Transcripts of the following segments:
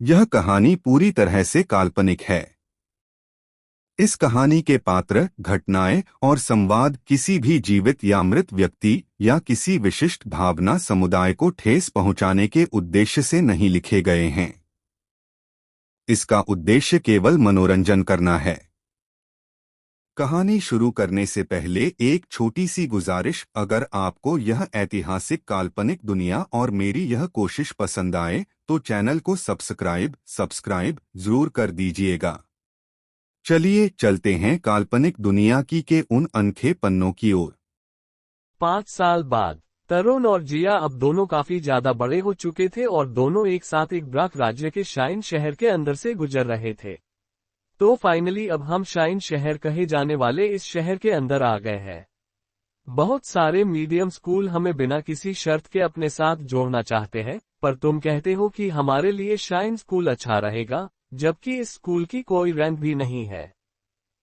यह कहानी पूरी तरह से काल्पनिक है। इस कहानी के पात्र, घटनाएं और संवाद किसी भी जीवित या मृत व्यक्ति या किसी विशिष्ट भावना समुदाय को ठेस पहुंचाने के उद्देश्य से नहीं लिखे गए हैं। इसका उद्देश्य केवल मनोरंजन करना है। कहानी शुरू करने से पहले एक छोटी सी गुजारिश, अगर आपको यह ऐतिहासिक काल्पनिक दुनिया और मेरी यह कोशिश पसंद आए तो चैनल को सब्सक्राइब जरूर कर दीजिएगा। चलिए चलते हैं काल्पनिक दुनिया के उन अनखे पन्नों की ओर। 5 साल बाद तरुण और जिया अब दोनों काफी ज्यादा बड़े हो चुके थे और दोनों एक साथ एक ब्राक राज्य के शाइन शहर के अंदर से गुजर रहे थे। तो फाइनली अब हम शाइन शहर कहे जाने वाले इस शहर के अंदर आ गए हैं। बहुत सारे मीडियम स्कूल हमें बिना किसी शर्त के अपने साथ जोड़ना चाहते हैं, पर तुम कहते हो कि हमारे लिए शाइन स्कूल अच्छा रहेगा, जबकि इस स्कूल की कोई रैंक भी नहीं है।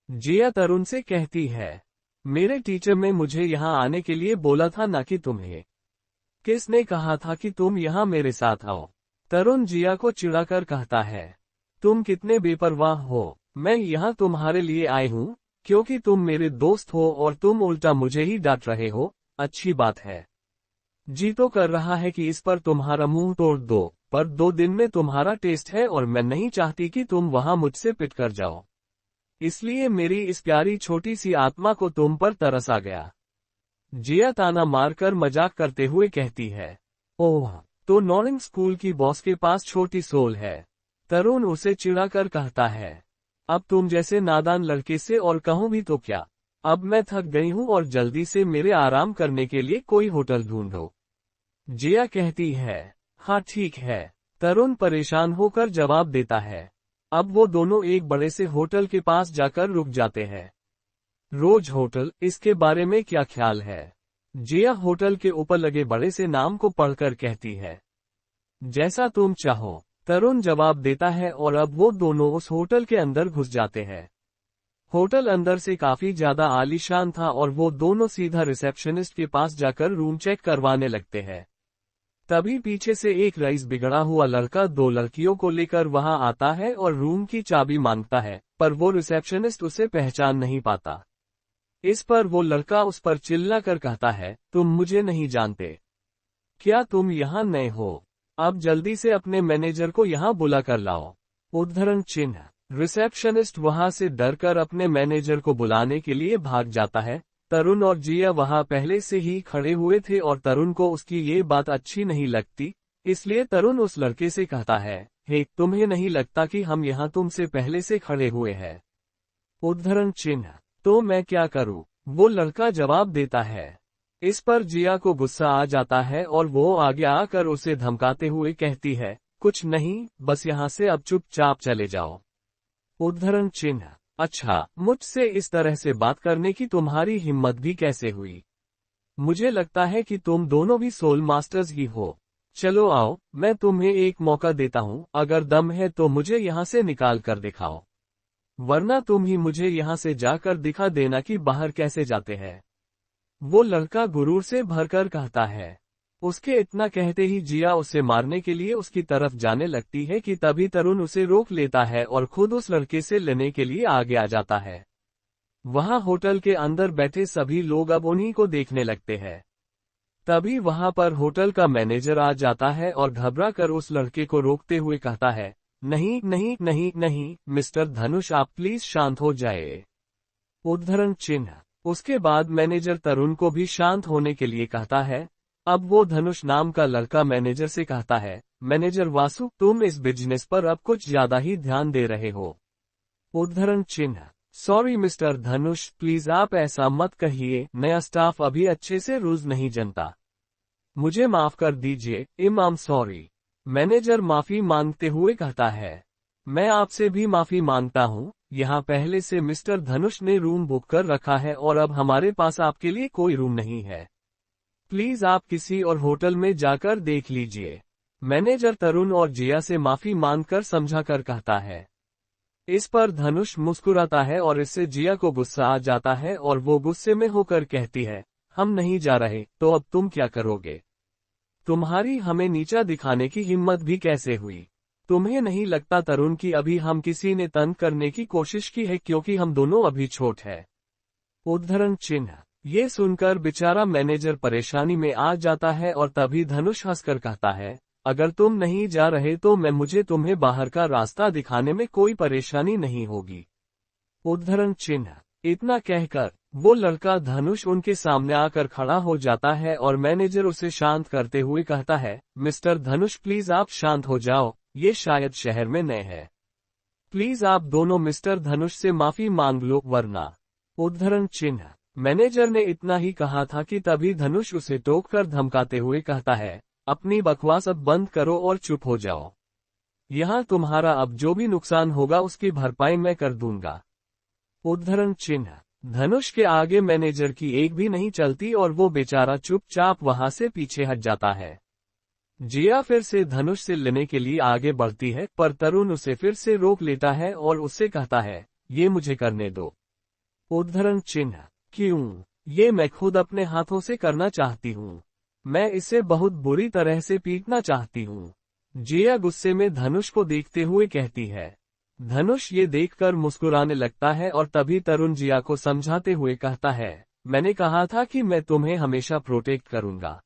जिया तरुण से कहती है, मेरे टीचर ने मुझे यहाँ आने के लिए बोला था, ना कि तुम्हें। किसने कहा था कि तुम यहाँ मेरे साथ आओ? तरुण जिया को चिढ़ाकर कहता है, तुम कितने बेपरवाह हो। मैं यहाँ तुम्हारे लिए आई हूँ क्योंकि तुम मेरे दोस्त हो और तुम उल्टा मुझे ही डांट रहे हो। अच्छी बात है। जी तो कर रहा है कि इस पर तुम्हारा मुंह तोड़ दो, पर 2 दिन में तुम्हारा टेस्ट है और मैं नहीं चाहती कि तुम वहां मुझसे पिट कर जाओ। इसलिए मेरी इस प्यारी छोटी सी आत्मा को तुम पर तरस आ गया। जिया ताना मारकर मजाक करते हुए कहती है, ओह, तो नॉर्निंग स्कूल की बॉस के पास छोटी सोल है। तरुण उसे चिढ़ाकर कहता है, अब तुम जैसे नादान लड़के से और कहूं भी तो क्या। अब मैं थक गई हूं और जल्दी से मेरे आराम करने के लिए कोई होटल ढूंढो। जिया कहती है, हाँ ठीक है। तरुण परेशान होकर जवाब देता है। अब वो दोनों एक बड़े से होटल के पास जाकर रुक जाते हैं। रोज होटल, इसके बारे में क्या ख्याल है? जिया होटल के ऊपर लगे बड़े से नाम को पढ़कर कहती है, जैसा तुम चाहो। तरुण जवाब देता है और अब वो दोनों उस होटल के अंदर घुस जाते हैं। होटल अंदर से काफी ज्यादा आलीशान था और वो दोनों सीधा रिसेप्शनिस्ट के पास जाकर रूम चेक करवाने लगते हैं। तभी पीछे से एक रईस बिगड़ा हुआ लड़का 2 लड़कियों को लेकर वहां आता है और रूम की चाबी मांगता है, पर वो रिसेप्शनिस्ट उसे पहचान नहीं पाता। इस पर वो लड़का उस पर चिल्लाकर कहता है, तुम मुझे नहीं जानते क्या? तुम यहाँ नए हो? अब जल्दी से अपने मैनेजर को यहाँ बुला कर लाओ। उद्धरण चिन्ह। रिसेप्शनिस्ट वहां से डरकर अपने मैनेजर को बुलाने के लिए भाग जाता है। तरुण और जिया वहां पहले से ही खड़े हुए थे और तरुण को उसकी ये बात अच्छी नहीं लगती, इसलिए तरुण उस लड़के से कहता है, हे, तुम्हें नहीं लगता कि हम यहाँ तुमसे पहले से खड़े हुए हैं? उद्धरण चिन्ह। तो मैं क्या करूँ? वो लड़का जवाब देता है। इस पर जिया को गुस्सा आ जाता है और वो आगे आकर उसे धमकाते हुए कहती है, कुछ नहीं, बस यहाँ से अब चुपचाप चले जाओ। उद्धरण चिन्ह। अच्छा, मुझसे इस तरह से बात करने की तुम्हारी हिम्मत भी कैसे हुई? मुझे लगता है कि तुम दोनों भी सोल मास्टर्स ही हो। चलो आओ, मैं तुम्हें एक मौका देता हूँ, अगर दम है तो मुझे यहाँ से निकाल कर दिखाओ, वरना तुम ही मुझे यहाँ से जाकर दिखा देना कि बाहर कैसे जाते हैं। वो लड़का गुरूर से भरकर कहता है। उसके इतना कहते ही जिया उसे मारने के लिए उसकी तरफ जाने लगती है कि तभी तरुण उसे रोक लेता है और खुद उस लड़के से लेने के लिए आगे आ जाता है। वहां होटल के अंदर बैठे सभी लोग अब उन्हीं को देखने लगते हैं। तभी वहां पर होटल का मैनेजर आ जाता है और घबरा कर उस लड़के को रोकते हुए कहता है, नहीं नहीं नहीं नहीं, मिस्टर धनुष, आप प्लीज शांत हो जाए। उद्धरण चिन्ह। उसके बाद मैनेजर तरुण को भी शांत होने के लिए कहता है। अब वो धनुष नाम का लड़का मैनेजर से कहता है, मैनेजर वासु, तुम इस बिजनेस पर अब कुछ ज्यादा ही ध्यान दे रहे हो। उद्धरण चिन्ह। सॉरी मिस्टर धनुष, प्लीज आप ऐसा मत कहिए, नया स्टाफ अभी अच्छे से रूल्स नहीं जानता। मुझे माफ कर दीजिए, आई एम सॉरी। मैनेजर माफी मांगते हुए कहता है, मैं आपसे भी माफी मांगता हूँ। यहाँ पहले से मिस्टर धनुष ने रूम बुक कर रखा है और अब हमारे पास आपके लिए कोई रूम नहीं है। प्लीज आप किसी और होटल में जाकर देख लीजिए। मैनेजर तरुण और जिया से माफी मांगकर समझाकर कहता है। इस पर धनुष मुस्कुराता है और इससे जिया को गुस्सा आ जाता है और वो गुस्से में होकर कहती है, हम नहीं जा रहे, तो अब तुम क्या करोगे? तुम्हारी हमें नीचा दिखाने की हिम्मत भी कैसे हुई? तुम्हें नहीं लगता तरुण कि अभी हम किसी ने तंग करने की कोशिश की है, क्योंकि हम दोनों अभी छोट है। उद्धरण चिन्ह। ये सुनकर बेचारा मैनेजर परेशानी में आ जाता है और तभी धनुष हंसकर कहता है, अगर तुम नहीं जा रहे तो मुझे तुम्हें बाहर का रास्ता दिखाने में कोई परेशानी नहीं होगी। उद्धरण चिन्ह। इतना कहकर वो लड़का धनुष उनके सामने आकर खड़ा हो जाता है और मैनेजर उसे शांत करते हुए कहता है, मिस्टर धनुष प्लीज आप शांत हो जाओ, ये शायद शहर में नए हैं। प्लीज आप दोनों मिस्टर धनुष से माफी मांग लो वरना। उद्धरण चिन्ह। मैनेजर ने इतना ही कहा था कि तभी धनुष उसे टोककर धमकाते हुए कहता है, अपनी बकवास अब बंद करो और चुप हो जाओ। यहाँ तुम्हारा अब जो भी नुकसान होगा उसकी भरपाई मैं कर दूंगा। उद्धरण चिन्ह। धनुष के आगे मैनेजर की एक भी नहीं चलती और वो बेचारा चुपचाप वहां से पीछे हट जाता है। जिया फिर से धनुष से लेने के लिए आगे बढ़ती है, पर तरुण उसे फिर से रोक लेता है और उससे कहता है, ये मुझे करने दो। उद्धरण चिन्ह। क्यों? ये मैं खुद अपने हाथों से करना चाहती हूँ। मैं इसे बहुत बुरी तरह से पीटना चाहती हूँ। जिया गुस्से में धनुष को देखते हुए कहती है। धनुष ये देखकर मुस्कुराने लगता है और तभी तरुण जिया को समझाते हुए कहता है, मैंने कहा था कि मैं तुम्हें हमेशा प्रोटेक्ट करूंगा।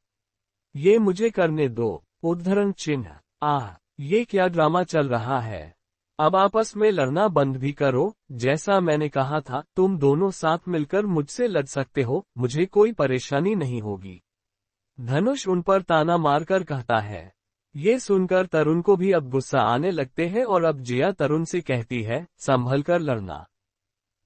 ये मुझे करने दो। उद्धरण चिन्ह। ये क्या ड्रामा चल रहा है? अब आपस में लड़ना बंद भी करो। जैसा मैंने कहा था, तुम दोनों साथ मिलकर मुझसे लड़ सकते हो, मुझे कोई परेशानी नहीं होगी। धनुष उन पर ताना मारकर कहता है। ये सुनकर तरुण को भी अब गुस्सा आने लगते हैं और अब जिया तरुण से कहती है, संभल कर लड़ना।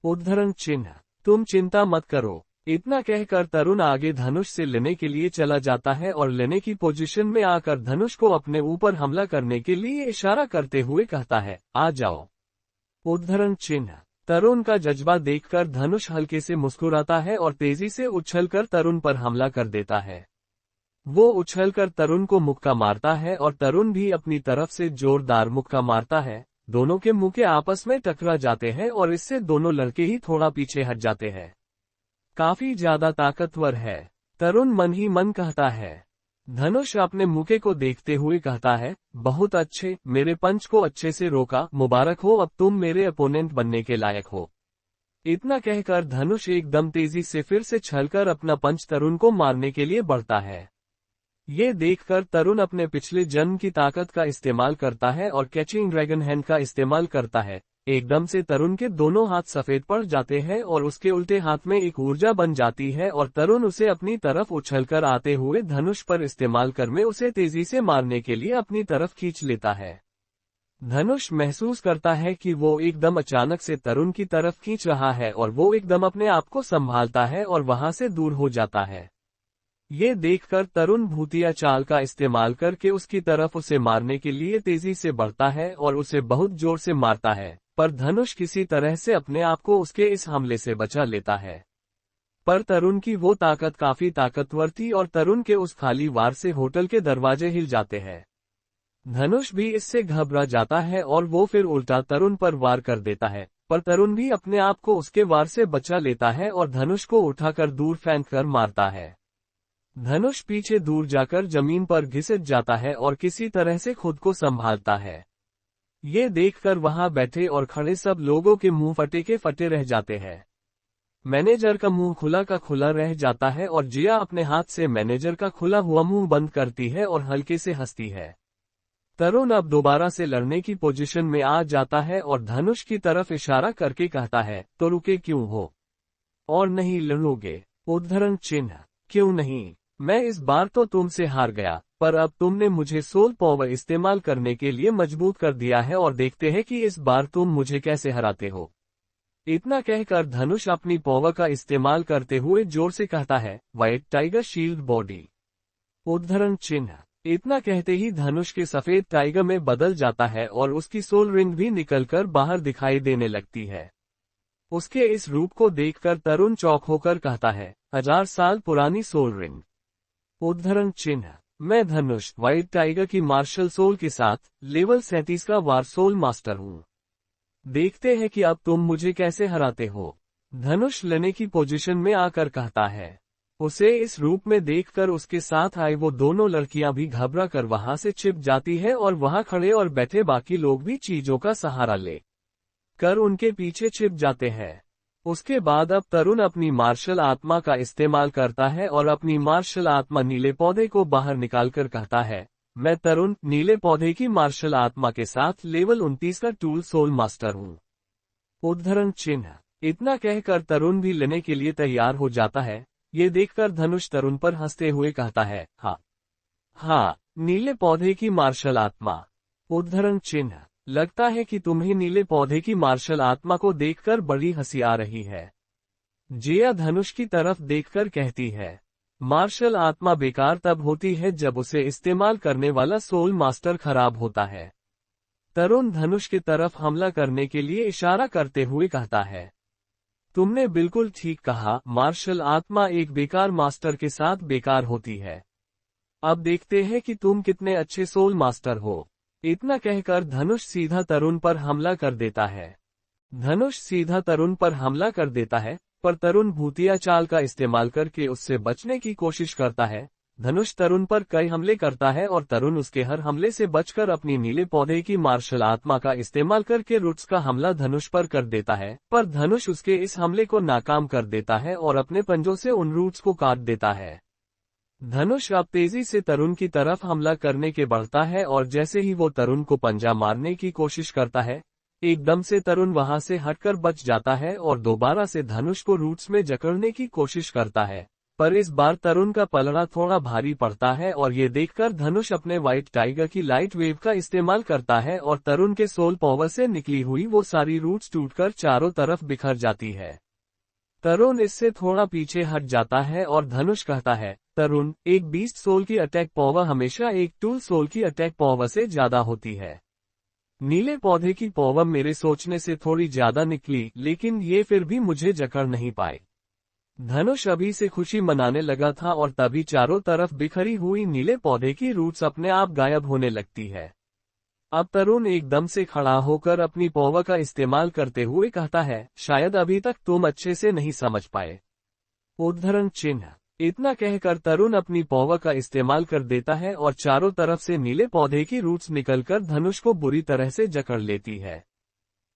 उद्धरण चिन्ह। तुम चिंता मत करो। इतना कहकर तरुण आगे धनुष से लेने के लिए चला जाता है और लेने की पोजीशन में आकर धनुष को अपने ऊपर हमला करने के लिए इशारा करते हुए कहता है, आ जाओ। उद्धरण चिन्ह। तरुण का जज्बा देखकर धनुष हल्के से मुस्कुराता है और तेजी से उछलकर तरुण पर हमला कर देता है। वो उछलकर तरुण को मुक्का मारता है और तरुण भी अपनी तरफ से जोरदार मुक्का मारता है। दोनों के मुक्के आपस में टकरा जाते हैं और इससे दोनों लड़के ही थोड़ा पीछे हट जाते हैं। काफी ज्यादा ताकतवर है, तरुण मन ही मन कहता है। धनुष अपने मुक्के को देखते हुए कहता है, बहुत अच्छे, मेरे पंच को अच्छे से रोका, मुबारक हो, अब तुम मेरे अपोनेंट बनने के लायक हो। इतना कहकर धनुष एकदम तेजी से फिर से छलकर अपना पंच तरुण को मारने के लिए बढ़ता है। ये देखकर तरुण अपने पिछले जन्म की ताकत का इस्तेमाल करता है और कैचिंग ड्रैगन हैंड का इस्तेमाल करता है। एकदम से तरुण के दोनों हाथ सफेद पड़ जाते हैं और उसके उल्टे हाथ में एक ऊर्जा बन जाती है और तरुण उसे अपनी तरफ उछलकर आते हुए धनुष पर इस्तेमाल कर में उसे तेजी से मारने के लिए अपनी तरफ खींच लेता है। धनुष महसूस करता है कि वो एकदम अचानक से तरुण की तरफ खींच रहा है और वो एकदम अपने आप को संभालता है और वहां से दूर हो जाता है। ये देखकर तरुण भूतिया चाल का इस्तेमाल करके उसकी तरफ उसे मारने के लिए तेजी से बढ़ता है और उसे बहुत जोर से मारता है, पर धनुष किसी तरह से अपने आप को उसके इस हमले से बचा लेता है। पर तरुण की वो ताकत काफी ताकतवर थी और तरुण के उस खाली वार से होटल के दरवाजे हिल जाते हैं। धनुष भी इससे घबरा जाता है और वो फिर उल्टा तरुण पर वार कर देता है, पर तरुण भी अपने आप को उसके वार से बचा लेता है और धनुष को उठाकर दूर फेंक कर मारता है। धनुष पीछे दूर जाकर जमीन पर घिसट जाता है और किसी तरह से खुद को संभालता है। ये देखकर वहां बैठे और खड़े सब लोगों के मुंह फटे के फटे रह जाते हैं। मैनेजर का मुंह खुला का खुला रह जाता है और जिया अपने हाथ से मैनेजर का खुला हुआ मुंह बंद करती है और हल्के से हंसती है। तरुण अब दोबारा से लड़ने की पोजीशन में आ जाता है और धनुष की तरफ इशारा करके कहता है, तो रुके क्यों हो और नहीं लड़ोगे? उद्धरण चिन्ह। क्यों नहीं? मैं इस बार तो तुमसे हार गया, पर अब तुमने मुझे सोल पावर इस्तेमाल करने के लिए मजबूर कर दिया है और देखते हैं कि इस बार तुम मुझे कैसे हराते हो। इतना कहकर धनुष अपनी पावर का इस्तेमाल करते हुए जोर से कहता है, व्हाइट टाइगर शील्ड बॉडी। उद्धरण चिन्ह। इतना कहते ही धनुष के सफेद टाइगर में बदल जाता है और उसकी सोल रिंग भी निकलकर बाहर दिखाई देने लगती है। उसके इस रूप को देखकर तरुण चौंक होकर कहता है, 1000 साल पुरानी सोल रिंग। उद्धरण चिन्ह। मैं धनुष व्हाइट टाइगर की मार्शल सोल के साथ लेवल 37 का वार सोल मास्टर हूँ। देखते हैं कि अब तुम मुझे कैसे हराते हो। धनुष लेने की पोजीशन में आकर कहता है। उसे इस रूप में देखकर उसके साथ आई वो दोनों लड़कियां भी घबरा कर वहां से छिप जाती है और वहां खड़े और बैठे बाकी लोग भी चीजों का सहारा ले कर उनके पीछे छिप जाते हैं। उसके बाद अब तरुण अपनी मार्शल आत्मा का इस्तेमाल करता है और अपनी मार्शल आत्मा नीले पौधे को बाहर निकालकर कहता है, मैं तरुण नीले पौधे की मार्शल आत्मा के साथ लेवल 29 का टूल सोल मास्टर हूँ। उद्धरण चिन्ह। इतना कहकर तरुण भी लेने के लिए तैयार हो जाता है। ये देखकर धनुष तरुण पर हंसते हुए कहता है, हाँ, नीले पौधे की मार्शल आत्मा। उद्धरण चिन्ह। लगता है कि तुम्हें नीले पौधे की मार्शल आत्मा को देखकर बड़ी हंसी आ रही है। जिया धनुष की तरफ देखकर कहती है, मार्शल आत्मा बेकार तब होती है जब उसे इस्तेमाल करने वाला सोल मास्टर खराब होता है। तरुण धनुष की तरफ हमला करने के लिए इशारा करते हुए कहता है, तुमने बिल्कुल ठीक कहा, मार्शल आत्मा एक बेकार मास्टर के साथ बेकार होती है। अब देखते हैं कि तुम कितने अच्छे सोल मास्टर हो। इतना कहकर धनुष सीधा तरुण पर हमला कर देता है। धनुष सीधा तरुण पर हमला कर देता है, पर तरुण भूतिया चाल का इस्तेमाल करके उससे बचने की कोशिश करता है। धनुष तरुण पर कई हमले करता है और तरुण उसके हर हमले से बचकर अपनी नीले पौधे की मार्शल आत्मा का इस्तेमाल करके रूट्स का हमला धनुष पर कर देता है, पर धनुष उसके इस हमले को नाकाम कर देता है और अपने पंजों से उन रूट्स को काट देता है। धनुष अब तेजी से तरुण की तरफ हमला करने के बढ़ता है और जैसे ही वो तरुण को पंजा मारने की कोशिश करता है, एकदम से तरुण वहां से हटकर बच जाता है और दोबारा से धनुष को रूट्स में जकड़ने की कोशिश करता है, पर इस बार तरुण का पलड़ा थोड़ा भारी पड़ता है और ये देखकर धनुष अपने व्हाइट टाइगर की लाइट वेव का इस्तेमाल करता है और तरुण के सोल पावर से निकली हुई वो सारी रूट्स टूटकर चारों तरफ बिखर जाती है। तरुण इससे थोड़ा पीछे हट जाता है और धनुष कहता है, तरुण, एक बीस्ट सोल की अटैक पावर हमेशा एक टूल सोल की अटैक पावर से ज्यादा होती है। नीले पौधे की पावर मेरे सोचने से थोड़ी ज्यादा निकली, लेकिन ये फिर भी मुझे जकड़ नहीं पाए। धनुष अभी से खुशी मनाने लगा था और तभी चारों तरफ बिखरी हुई नीले पौधे की रूट्स अपने आप गायब होने लगती है। अब तरुण एकदम से खड़ा होकर अपनी पावर का इस्तेमाल करते हुए कहता है, शायद अभी तक तुम अच्छे से नहीं समझ पाए। उद्धरण चिन्ह। इतना कहकर तरुण अपनी पावर का इस्तेमाल कर देता है और चारों तरफ से नीले पौधे की रूट्स निकलकर धनुष को बुरी तरह से जकड़ लेती है।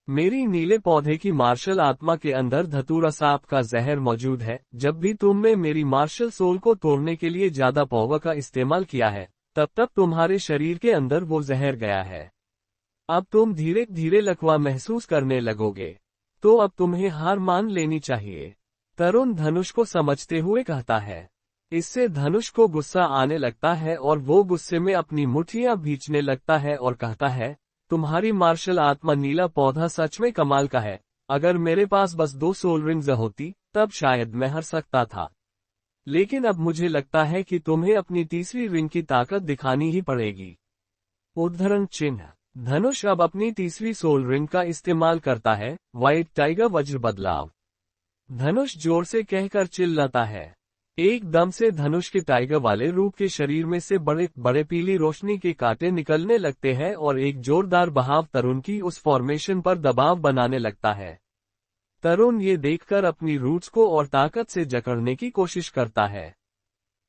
मेरी नीले पौधे की मार्शल आत्मा के अंदर धतूरा सांप का जहर मौजूद है। जब भी तुमने मेरी मार्शल सोल को तोड़ने के लिए ज्यादा पावर का इस्तेमाल किया है, तब तुम्हारे शरीर के अंदर वो जहर गया है। अब तुम धीरे धीरे लकवा महसूस करने लगोगे, तो अब तुम्हें हार मान लेनी चाहिए। तरुण धनुष को समझते हुए कहता है। इससे धनुष को गुस्सा आने लगता है और वो गुस्से में अपनी मुट्ठियां भींचने लगता है और कहता है, तुम्हारी मार्शल आत्मा नीला पौधा सच में कमाल का है। अगर मेरे पास बस 2 सोल रिंग्स होती, तब शायद मैं हर सकता था, लेकिन अब मुझे लगता है कि तुम्हें अपनी तीसरी रिंग की ताकत दिखानी ही पड़ेगी। उद्धरण चिन्ह। धनुष अब अपनी तीसरी सोल रिंग का इस्तेमाल करता है, व्हाइट टाइगर वज्र बदलाव। धनुष जोर से कहकर चिल्लाता है। एकदम से धनुष के टाइगर वाले रूप के शरीर में से बड़े बड़े पीली रोशनी के कांटे निकलने लगते हैं और एक जोरदार बहाव तरुण की उस फॉर्मेशन पर दबाव बनाने लगता है। तरुण ये देखकर अपनी रूट्स को और ताकत से जकड़ने की कोशिश करता है।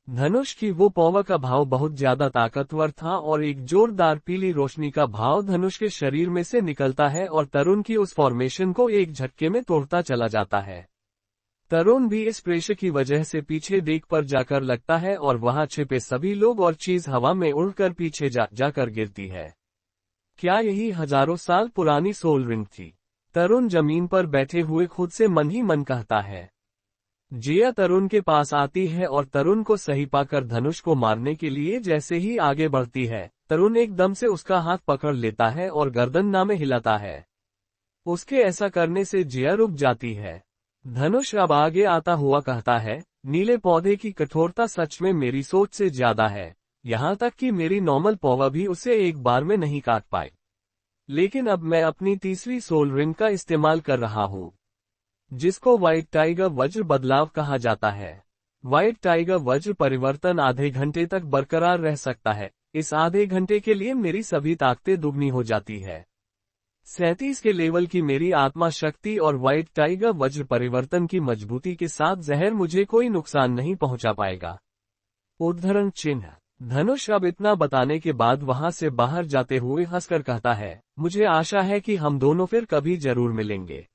धनुष की वो पावर का भाव बहुत ज्यादा ताकतवर था और एक जोरदार पीली रोशनी का भाव धनुष के शरीर में से निकलता है और तरुण की उस फॉर्मेशन को एक झटके में तोड़ता चला जाता है। तरुण भी इस प्रेशर की वजह से पीछे देख पर जाकर लगता है और वहां छिपे सभी लोग और चीज हवा में उड़कर पीछे जाकर गिरती है। क्या यही हजारों साल पुरानी सोल रिंग थी? तरुण जमीन पर बैठे हुए खुद से मन ही मन कहता है। जिया तरुण के पास आती है और तरुण को सही पाकर धनुष को मारने के लिए जैसे ही आगे बढ़ती है, तरुण एकदम से उसका हाथ पकड़ लेता है और गर्दन नामे हिलाता है। उसके ऐसा करने से जिया रुक जाती है। धनुष अब आगे आता हुआ कहता है, नीले पौधे की कठोरता सच में मेरी सोच से ज्यादा है, यहाँ तक कि मेरी नॉर्मल पौवा भी उसे एक बार में नहीं काट पाई। लेकिन अब मैं अपनी तीसरी सोल रिंग का इस्तेमाल कर रहा हूँ, जिसको व्हाइट टाइगर वज्र बदलाव कहा जाता है। व्हाइट टाइगर वज्र परिवर्तन आधे घंटे तक बरकरार रह सकता है। इस आधे घंटे के लिए मेरी सभी ताकतें दुगनी हो जाती है। 37 के लेवल की मेरी आत्मा शक्ति और व्हाइट टाइगर वज्र परिवर्तन की मजबूती के साथ जहर मुझे कोई नुकसान नहीं पहुंचा पाएगा। उद्धरण चिन्ह। धनुष अब इतना बताने के बाद वहां से बाहर जाते हुए हंसकर कहता है, मुझे आशा है कि हम दोनों फिर कभी जरूर मिलेंगे।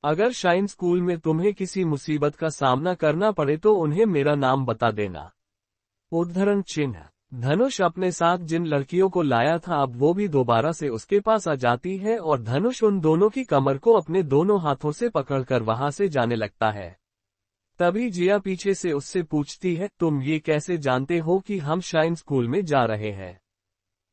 अगर शाइन स्कूल में तुम्हें किसी मुसीबत का सामना करना पड़े तो उन्हें मेरा नाम बता देना। उद्धरण चिन्ह। धनुष अपने साथ जिन लड़कियों को लाया था अब वो भी दोबारा से उसके पास आ जाती है और धनुष उन दोनों की कमर को अपने दोनों हाथों से पकड़कर वहां से जाने लगता है। तभी जिया पीछे से उससे पूछती है, तुम ये कैसे जानते हो कि हम शाइन स्कूल में जा रहे हैं?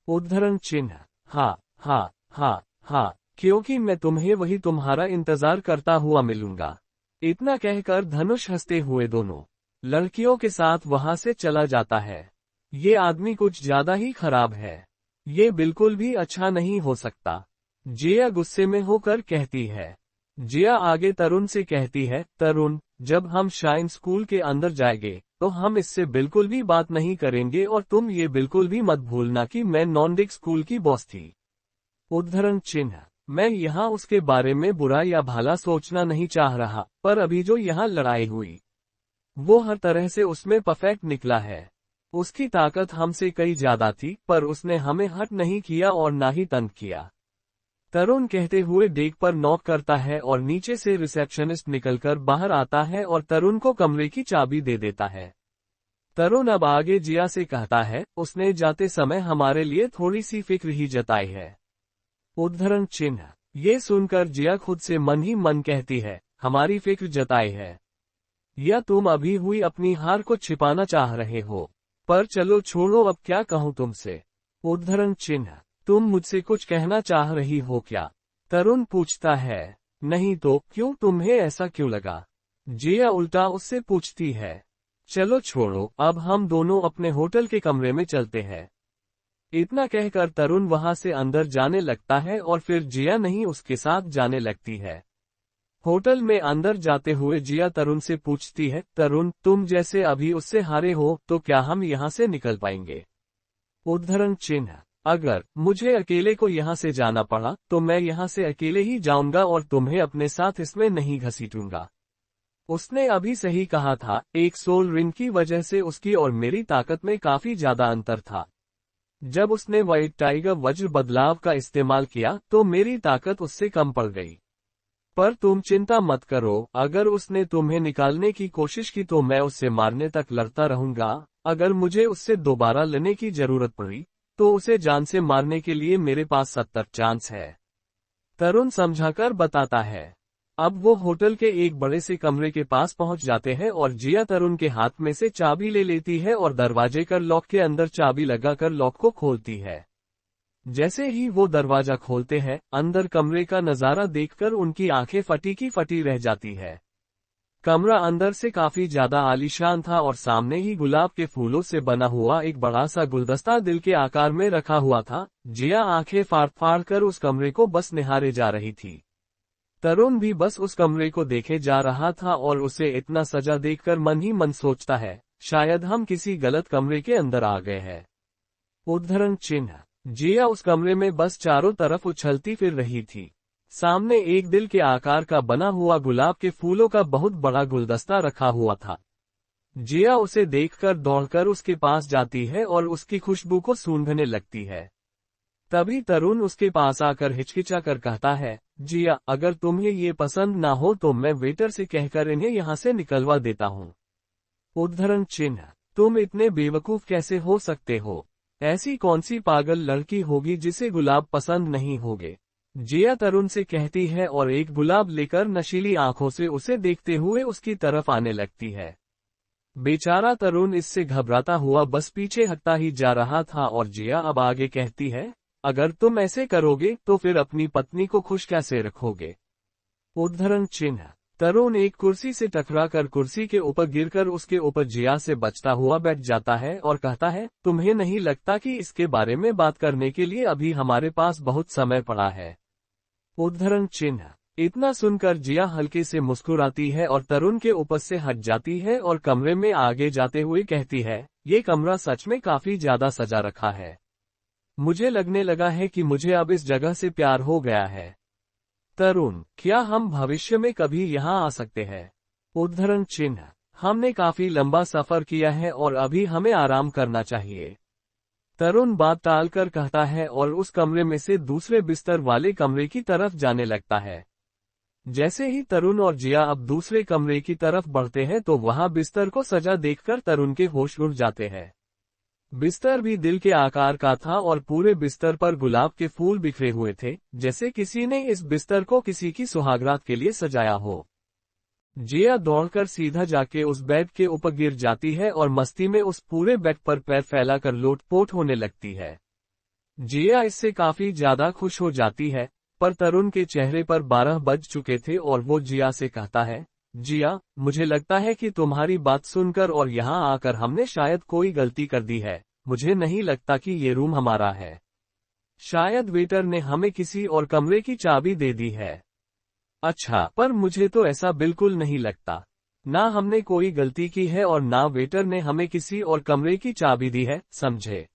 उद्धरण चिन्ह। हाँ, क्योंकि मैं तुम्हें वही तुम्हारा इंतजार करता हुआ मिलूंगा। इतना कहकर धनुष हंसते हुए दोनों लड़कियों के साथ वहां से चला जाता है। ये आदमी कुछ ज्यादा ही खराब है। ये बिल्कुल भी अच्छा नहीं हो सकता, जिया गुस्से में होकर कहती है। जिया आगे तरुण से कहती है, तरुण, जब हम शाइन स्कूल के अंदर जाएंगे तो हम इससे बिल्कुल भी बात नहीं करेंगे और तुम ये बिल्कुल भी मत भूलना कि मैं नॉर्डिक स्कूल की बॉस थी। उद्धरण चिन्ह। मैं यहाँ उसके बारे में बुरा या भला सोचना नहीं चाह रहा, पर अभी जो यहाँ लड़ाई हुई वो हर तरह से उसमें परफेक्ट निकला है। उसकी ताकत हमसे कई ज्यादा थी, पर उसने हमें हर्ट नहीं किया और ना ही तंग किया। तरुण कहते हुए डेक पर नॉक करता है और नीचे से रिसेप्शनिस्ट निकलकर बाहर आता है और तरुण को कमरे की चाबी दे देता है। तरुण अब आगे जिया से कहता है, उसने जाते समय हमारे लिए थोड़ी सी फिक्र ही जताई है। उद्धरण चिन्ह। ये सुनकर जिया खुद से मन ही मन कहती है, हमारी फिक्र जताई है, या तुम अभी हुई अपनी हार को छिपाना चाह रहे हो? पर चलो छोड़ो, अब क्या कहूँ तुमसे। उद्धरण चिन्ह। तुम मुझसे कुछ कहना चाह रही हो क्या? तरुण पूछता है। नहीं तो क्यों, तुम्हें ऐसा क्यों लगा? जिया उल्टा उससे पूछती है। चलो छोड़ो, अब हम दोनों अपने होटल के कमरे में चलते हैं। इतना कहकर तरुण वहां से अंदर जाने लगता है और फिर जिया नहीं उसके साथ जाने लगती है। होटल में अंदर जाते हुए जिया तरुण से पूछती है, तरुण, तुम जैसे अभी उससे हारे हो तो क्या हम यहाँ से निकल पाएंगे? उद्धरण चिन्ह। अगर मुझे अकेले को यहाँ से जाना पड़ा तो मैं यहाँ से अकेले ही जाऊंगा और तुम्हें अपने साथ इसमें नहीं घसीटूंगा। उसने अभी सही कहा था, एक सोल रिंग की वजह से उसकी और मेरी ताकत में काफी ज्यादा अंतर था। जब उसने व्हाइट टाइगर वज्र बदलाव का इस्तेमाल किया तो मेरी ताकत उससे कम पड़ गई। पर तुम चिंता मत करो, अगर उसने तुम्हें निकालने की कोशिश की तो मैं उससे मारने तक लड़ता रहूंगा। अगर मुझे उससे दोबारा लेने की जरूरत पड़ी तो उसे जान से मारने के लिए मेरे पास 70 चांस है। तरुण समझाकर बताता है। अब वो होटल के एक बड़े से कमरे के पास पहुंच जाते हैं और जिया तरुण के हाथ में से चाबी ले लेती है और दरवाजे कर लॉक के अंदर चाबी लगाकर लॉक को खोलती है। जैसे ही वो दरवाजा खोलते हैं, अंदर कमरे का नजारा देखकर उनकी आंखें फटी की फटी रह जाती है। कमरा अंदर से काफी ज्यादा आलीशान था और सामने ही गुलाब के फूलों से बना हुआ एक बड़ा सा गुलदस्ता दिल के आकार में रखा हुआ था। जिया आंखें फाड़ फाड़ कर उस कमरे को बस निहारे जा रही थी। तरुण भी बस उस कमरे को देखे जा रहा था और उसे इतना सजा देखकर मन ही मन सोचता है, शायद हम किसी गलत कमरे के अंदर आ गए हैं। उद्धरण चिन्ह। जिया उस कमरे में बस चारों तरफ उछलती फिर रही थी। सामने एक दिल के आकार का बना हुआ गुलाब के फूलों का बहुत बड़ा गुलदस्ता रखा हुआ था। जिया उसे देखकर दौड़कर उसके पास जाती है और उसकी खुशबू को सूंघने लगती है। तभी तरुण उसके पास आकर हिचकिचा कर कहता है, जिया, अगर तुम्हें ये पसंद ना हो तो मैं वेटर से कहकर इन्हें यहाँ से निकलवा देता हूँ। उद्धरण चिन्ह। तुम इतने बेवकूफ कैसे हो सकते हो? ऐसी कौन सी पागल लड़की होगी जिसे गुलाब पसंद नहीं होगे? जिया तरुण से कहती है और एक गुलाब लेकर नशीली आंखों से उसे देखते हुए उसकी तरफ आने लगती है। बेचारा तरुण इससे घबराता हुआ बस पीछे हटता ही जा रहा था और जिया अब आगे कहती है, अगर तुम ऐसे करोगे तो फिर अपनी पत्नी को खुश कैसे रखोगे? उद्धरण चिन्ह। तरुण एक कुर्सी से टकराकर कुर्सी के ऊपर गिरकर उसके ऊपर जिया से बचता हुआ बैठ जाता है और कहता है, तुम्हें नहीं लगता कि इसके बारे में बात करने के लिए अभी हमारे पास बहुत समय पड़ा है? उद्धरण चिन्ह। इतना सुनकर जिया हल्के से मुस्कुराती है और तरुण के ऊपर से हट जाती है और कमरे में आगे जाते हुए कहती है, ये कमरा सच में काफी ज्यादा सजा रखा है। मुझे लगने लगा है कि मुझे अब इस जगह से प्यार हो गया है। तरुण, क्या हम भविष्य में कभी यहाँ आ सकते हैं? उद्धरण चिन्ह, हमने काफी लंबा सफर किया है और अभी हमें आराम करना चाहिए। तरुण बात टालकर कहता है और उस कमरे में से दूसरे बिस्तर वाले कमरे की तरफ जाने लगता है। जैसे ही तरुण और जिया अब दूसरे कमरे की तरफ बढ़ते हैं तो वहां बिस्तर को सजा देखकर तरुण के होश उड़ जाते हैं। बिस्तर भी दिल के आकार का था और पूरे बिस्तर पर गुलाब के फूल बिखरे हुए थे, जैसे किसी ने इस बिस्तर को किसी की सुहागरात के लिए सजाया हो। जिया दौड़कर सीधा जाके उस बेड के ऊपर गिर जाती है और मस्ती में उस पूरे बेड पर पैर फैलाकर लोटपोट होने लगती है। जिया इससे काफी ज्यादा खुश हो जाती है, पर तरुण के चेहरे पर 12 बज चुके थे और वो जिया से कहता है, जिया, मुझे लगता है कि तुम्हारी बात सुनकर और यहाँ आकर हमने शायद कोई गलती कर दी है। मुझे नहीं लगता कि ये रूम हमारा है। शायद वेटर ने हमें किसी और कमरे की चाबी दे दी है। अच्छा, पर मुझे तो ऐसा बिल्कुल नहीं लगता। ना हमने कोई गलती की है और ना वेटर ने हमें किसी और कमरे की चाबी दी है, समझे?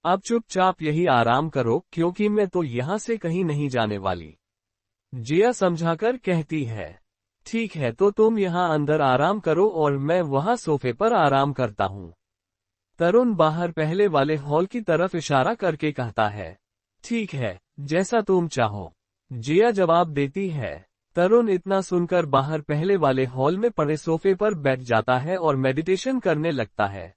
अब चुपचाप यही आराम करो, क्योंकि मैं तो यहाँ से कहीं नहीं जाने वाली। जिया समझाकर कहती है, ठीक है, तो तुम यहाँ अंदर आराम करो और मैं वहाँ सोफे पर आराम करता हूँ। तरुण बाहर पहले वाले हॉल की तरफ इशारा करके कहता है, ठीक है, जैसा तुम चाहो। जिया जवाब देती है। तरुण इतना सुनकर बाहर पहले वाले हॉल में पड़े सोफे पर बैठ जाता है और मेडिटेशन करने लगता है।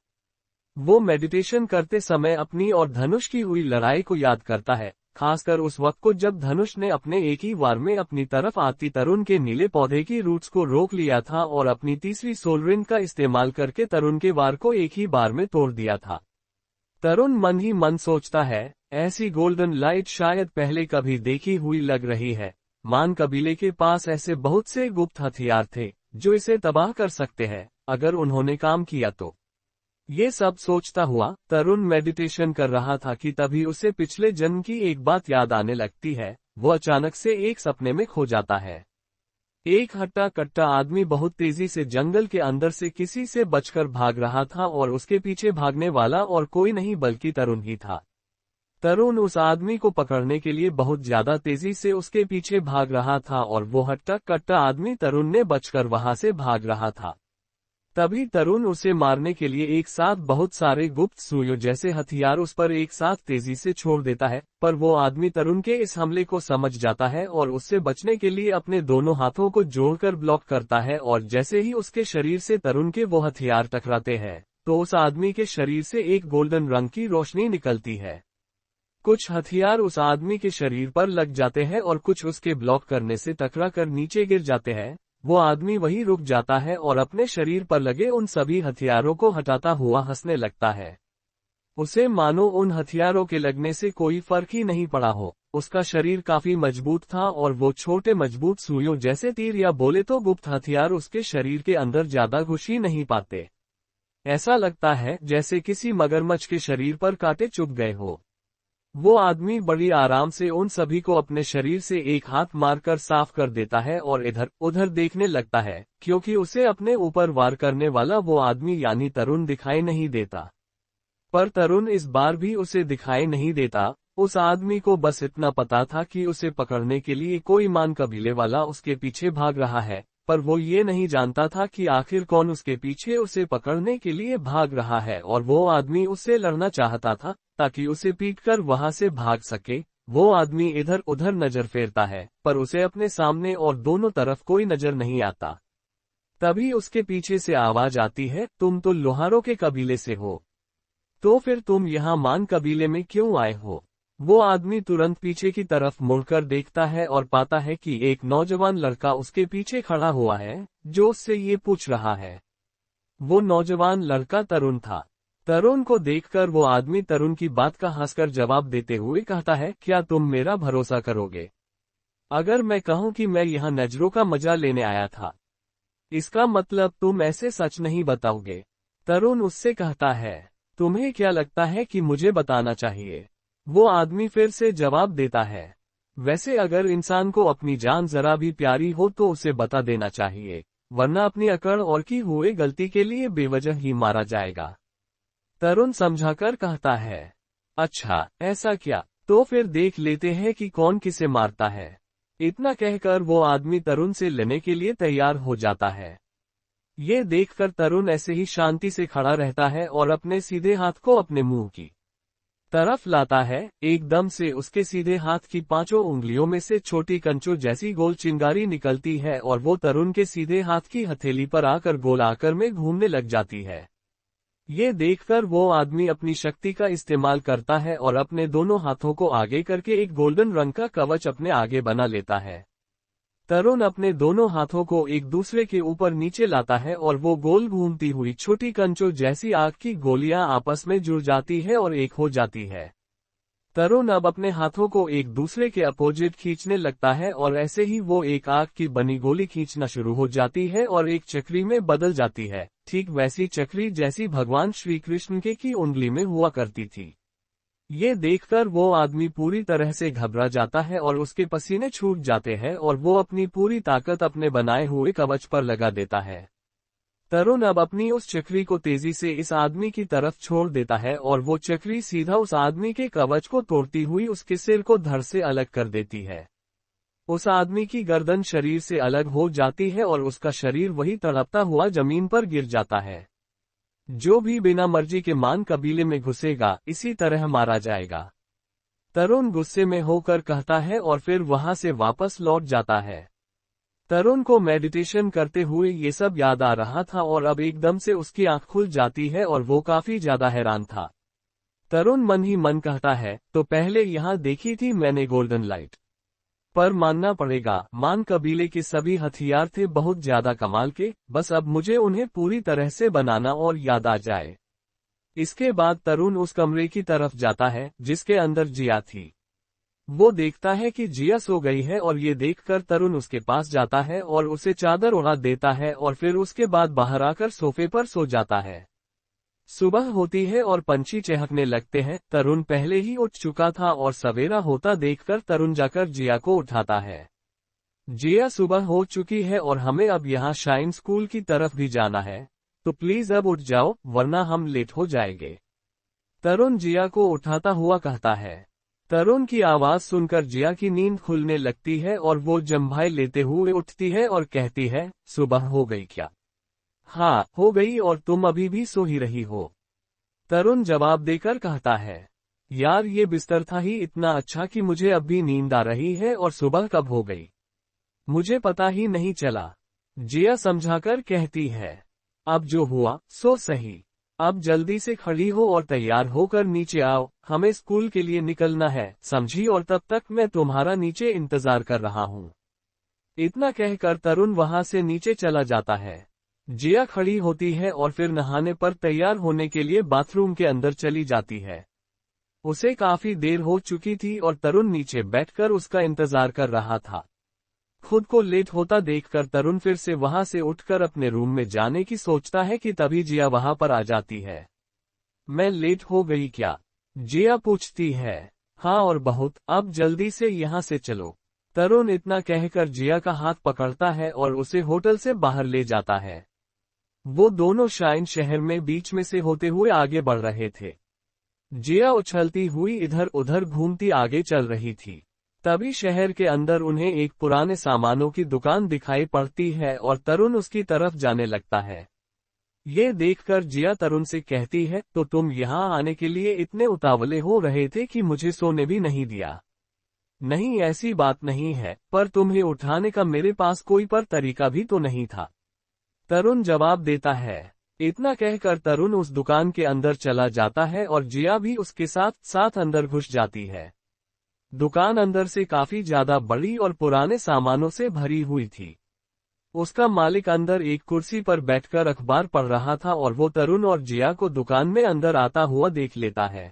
वो मेडिटेशन करते समय अपनी और धनुष की हुई लड़ाई को याद करता है, खासकर उस वक्त को जब धनुष ने अपने एक ही वार में अपनी तरफ आती तरुण के नीले पौधे की रूट्स को रोक लिया था और अपनी तीसरी सोलरिन का इस्तेमाल करके तरुण के वार को एक ही बार में तोड़ दिया था। तरुण मन ही मन सोचता है, ऐसी गोल्डन लाइट शायद पहले कभी देखी हुई लग रही है। मान कबीले के पास ऐसे बहुत से गुप्त हथियार थे जो इसे तबाह कर सकते हैं, अगर उन्होंने काम किया तो। ये सब सोचता हुआ तरुण मेडिटेशन कर रहा था कि तभी उसे पिछले जन्म की एक बात याद आने लगती है। वो अचानक से एक सपने में खो जाता है। एक हट्टा कट्टा आदमी बहुत तेजी से जंगल के अंदर से किसी से बचकर भाग रहा था और उसके पीछे भागने वाला और कोई नहीं बल्कि तरुण ही था। तरुण उस आदमी को पकड़ने के लिए बहुत ज्यादा तेजी से उसके पीछे भाग रहा था और वो हट्टा कट्टा आदमी तरुण ने बचकर वहां से भाग रहा था। तभी तरुण उसे मारने के लिए एक साथ बहुत सारे गुप्त सुइयों जैसे हथियार उस पर एक साथ तेजी से छोड़ देता है, पर वो आदमी तरुण के इस हमले को समझ जाता है और उससे बचने के लिए अपने दोनों हाथों को जोड़कर ब्लॉक करता है और जैसे ही उसके शरीर से तरुण के वो हथियार टकराते हैं, तो उस आदमी के शरीर से एक गोल्डन रंग की रोशनी निकलती है। कुछ हथियार उस आदमी के शरीर पर लग जाते हैं और कुछ उसके ब्लॉक करने से टकरा कर नीचे गिर जाते हैं। वो आदमी वहीं रुक जाता है और अपने शरीर पर लगे उन सभी हथियारों को हटाता हुआ हंसने लगता है। उसे मानो उन हथियारों के लगने से कोई फर्क ही नहीं पड़ा हो। उसका शरीर काफी मजबूत था और वो छोटे मजबूत सुइयों जैसे तीर या बोले तो गुप्त हथियार उसके शरीर के अंदर ज्यादा घुस ही नहीं पाते। ऐसा लगता है जैसे किसी मगरमच्छ के शरीर पर कांटे चुभ गए हो। वो आदमी बड़ी आराम से उन सभी को अपने शरीर से एक हाथ मारकर साफ कर देता है और इधर उधर देखने लगता है, क्योंकि उसे अपने ऊपर वार करने वाला वो आदमी यानी तरुण दिखाई नहीं देता। पर तरुण इस बार भी उसे दिखाई नहीं देता। उस आदमी को बस इतना पता था कि उसे पकड़ने के लिए कोई मान कबीले वाला उसके पीछे भाग रहा है, पर वो ये नहीं जानता था कि आखिर कौन उसके पीछे उसे पकड़ने के लिए भाग रहा है और वो आदमी उससे लड़ना चाहता था ताकि उसे पीटकर वहां से भाग सके। वो आदमी इधर उधर नजर फेरता है, पर उसे अपने सामने और दोनों तरफ कोई नजर नहीं आता। तभी उसके पीछे से आवाज आती है, तुम तो लोहारों के कबीले से हो, तो फिर तुम यहाँ मान कबीले में क्यों आए हो? वो आदमी तुरंत पीछे की तरफ मुड़कर देखता है और पाता है कि एक नौजवान लड़का उसके पीछे खड़ा हुआ है, जो उससे ये पूछ रहा है। वो नौजवान लड़का तरुण था। तरुण को देखकर वो आदमी तरुण की बात का हंसकर जवाब देते हुए कहता है, क्या तुम मेरा भरोसा करोगे अगर मैं कहूं कि मैं यहाँ नजरों का मजा लेने आया था? इसका मतलब तुम ऐसे सच नहीं बताओगे? तरुण उससे कहता है, तुम्हें क्या लगता है कि मुझे बताना चाहिए? वो आदमी फिर से जवाब देता है, वैसे अगर इंसान को अपनी जान जरा भी प्यारी हो तो उसे बता देना चाहिए, वरना अपनी अकड़ और की हुए गलती के लिए बेवजह ही मारा जाएगा। तरुण समझाकर कहता है, अच्छा, ऐसा क्या? तो फिर देख लेते हैं कि कौन किसे मारता है। इतना कहकर वो आदमी तरुण से लेने के लिए तैयार हो जाता है। ये देखकर तरुण ऐसे ही शांति से खड़ा रहता है और अपने सीधे हाथ को अपने मुंह की तरफ लाता है। एकदम से उसके सीधे हाथ की 5 उंगलियों में से छोटी कंचों जैसी गोल चिंगारी निकलती है और वो तरुण के सीधे हाथ की हथेली पर आकर गोल आकर में घूमने लग जाती है। ये देखकर वो आदमी अपनी शक्ति का इस्तेमाल करता है और अपने दोनों हाथों को आगे करके एक गोल्डन रंग का कवच अपने आगे बना लेता है। तरुण अपने दोनों हाथों को एक दूसरे के ऊपर नीचे लाता है और वो गोल घूमती हुई छोटी कंचों जैसी आग की गोलियां आपस में जुड़ जाती है और एक हो जाती है। तरुण अब अपने हाथों को एक दूसरे के अपोजिट खींचने लगता है और ऐसे ही वो एक आग की बनी गोली खींचना शुरू हो जाती है और एक चक्री में बदल जाती है, ठीक वैसी चक्री जैसी भगवान श्री कृष्ण के की उंगली में हुआ करती थी। ये देखकर वो आदमी पूरी तरह से घबरा जाता है और उसके पसीने छूट जाते हैं और वो अपनी पूरी ताकत अपने बनाए हुए कवच पर लगा देता है। तरुण अब अपनी उस चक्री को तेजी से इस आदमी की तरफ छोड़ देता है और वो चक्री सीधा उस आदमी के कवच को तोड़ती हुई उसके सिर को धड़ से अलग कर देती है। उस आदमी की गर्दन शरीर से अलग हो जाती है और उसका शरीर वही तड़पता हुआ जमीन पर गिर जाता है। जो भी बिना मर्जी के मान कबीले में घुसेगा इसी तरह मारा जाएगा। तरुण गुस्से में होकर कहता है और फिर वहां से वापस लौट जाता है। तरुण को मेडिटेशन करते हुए ये सब याद आ रहा था और अब एकदम से उसकी आंख खुल जाती है और वो काफी ज्यादा हैरान था। तरुण मन ही मन कहता है, तो पहले यहाँ देखी थी मैंने गोल्डन लाइट। पर मानना पड़ेगा, मान कबीले के सभी हथियार थे बहुत ज्यादा कमाल के, बस अब मुझे उन्हें पूरी तरह से बनाना और याद आ जाए। इसके बाद तरुण उस कमरे की तरफ जाता है जिसके अंदर जिया थी। वो देखता है कि जिया सो गई है और ये देखकर तरुण उसके पास जाता है और उसे चादर उड़ा देता है और फिर उसके बाद बाहर आकर सोफे पर सो जाता है। सुबह होती है और पंछी चहकने लगते हैं। तरुण पहले ही उठ चुका था और सवेरा होता देखकर तरुण जाकर जिया को उठाता है। जिया, सुबह हो चुकी है और हमें अब यहाँ शाइन स्कूल की तरफ भी जाना है, तो प्लीज अब उठ जाओ वरना हम लेट हो जाएंगे। तरुण जिया को उठाता हुआ कहता है। तरुण की आवाज सुनकर जिया की नींद खुलने लगती है और वो जम्भाई लेते हुए उठती है और कहती है, सुबह हो गई क्या? हाँ, हो गई, और तुम अभी भी सो ही रही हो। तरुण जवाब देकर कहता है, यार ये बिस्तर था ही इतना अच्छा कि मुझे अब भी नींद आ रही है और सुबह कब हो गई मुझे पता ही नहीं चला। जिया समझाकर कहती है, अब जो हुआ सो सही, अब जल्दी से खड़ी हो और तैयार होकर नीचे आओ, हमें स्कूल के लिए निकलना है, समझी? और तब तक मैं तुम्हारा नीचे इंतजार कर रहा हूँ। इतना कहकर तरुण वहां से नीचे चला जाता है। जिया खड़ी होती है और फिर नहाने पर तैयार होने के लिए बाथरूम के अंदर चली जाती है। उसे काफी देर हो चुकी थी और तरुण नीचे बैठकर उसका इंतजार कर रहा था। खुद को लेट होता देखकर तरुण फिर से वहां से उठकर अपने रूम में जाने की सोचता है कि तभी जिया वहां पर आ जाती है। मैं लेट हो गई क्या? जिया पूछती है। हाँ और बहुत, अब जल्दी से यहाँ से चलो। तरुण इतना कहकर जिया का हाथ पकड़ता है और उसे होटल से बाहर ले जाता है। वो दोनों शाइन शहर में बीच में से होते हुए आगे बढ़ रहे थे। जिया उछलती हुई इधर उधर घूमती आगे चल रही थी। तभी शहर के अंदर उन्हें एक पुराने सामानों की दुकान दिखाई पड़ती है और तरुण उसकी तरफ जाने लगता है। ये देखकर जिया तरुण से कहती है, तो तुम यहाँ आने के लिए इतने उतावले हो रहे थे कि मुझे सोने भी नहीं दिया? नहीं, ऐसी बात नहीं है, पर तुम्हें उठाने का मेरे पास कोई पर तरीका भी तो नहीं था। तरुण जवाब देता है। इतना कहकर तरुण उस दुकान के अंदर चला जाता है और जिया भी उसके साथ साथ अंदर घुस जाती है। दुकान अंदर से काफी ज्यादा बड़ी और पुराने सामानों से भरी हुई थी। उसका मालिक अंदर एक कुर्सी पर बैठकर अखबार पढ़ रहा था और वो तरुण और जिया को दुकान में अंदर आता हुआ देख लेता है।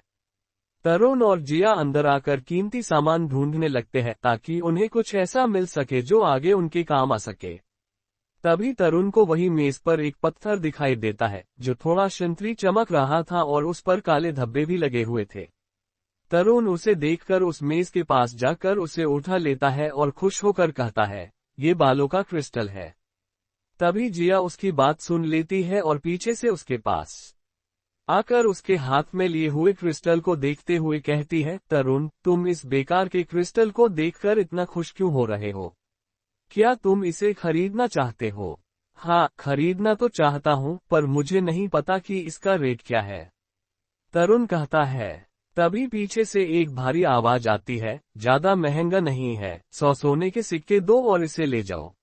तरुण और जिया अंदर आकर कीमती सामान ढूंढने लगते हैं ताकि उन्हें कुछ ऐसा मिल सके जो आगे उनके काम आ सके। तभी तरुण को वही मेज पर एक पत्थर दिखाई देता है जो थोड़ा संतरी चमक रहा था और उस पर काले धब्बे भी लगे हुए थे। तरुण उसे देखकर उस मेज के पास जाकर उसे उठा लेता है और खुश होकर कहता है, ये बालों का क्रिस्टल है। तभी जिया उसकी बात सुन लेती है और पीछे से उसके पास आकर उसके हाथ में लिए हुए क्रिस्टल को देखते हुए कहती है, तरुण, तुम इस बेकार के क्रिस्टल को देखकर इतना खुश क्यों हो रहे हो? क्या तुम इसे खरीदना चाहते हो? हाँ, खरीदना तो चाहता हूँ, पर मुझे नहीं पता कि इसका रेट क्या है। तरुण कहता है। तभी पीछे से एक भारी आवाज आती है, ज्यादा महंगा नहीं है, 100 सोने के सिक्के दो और इसे ले जाओ।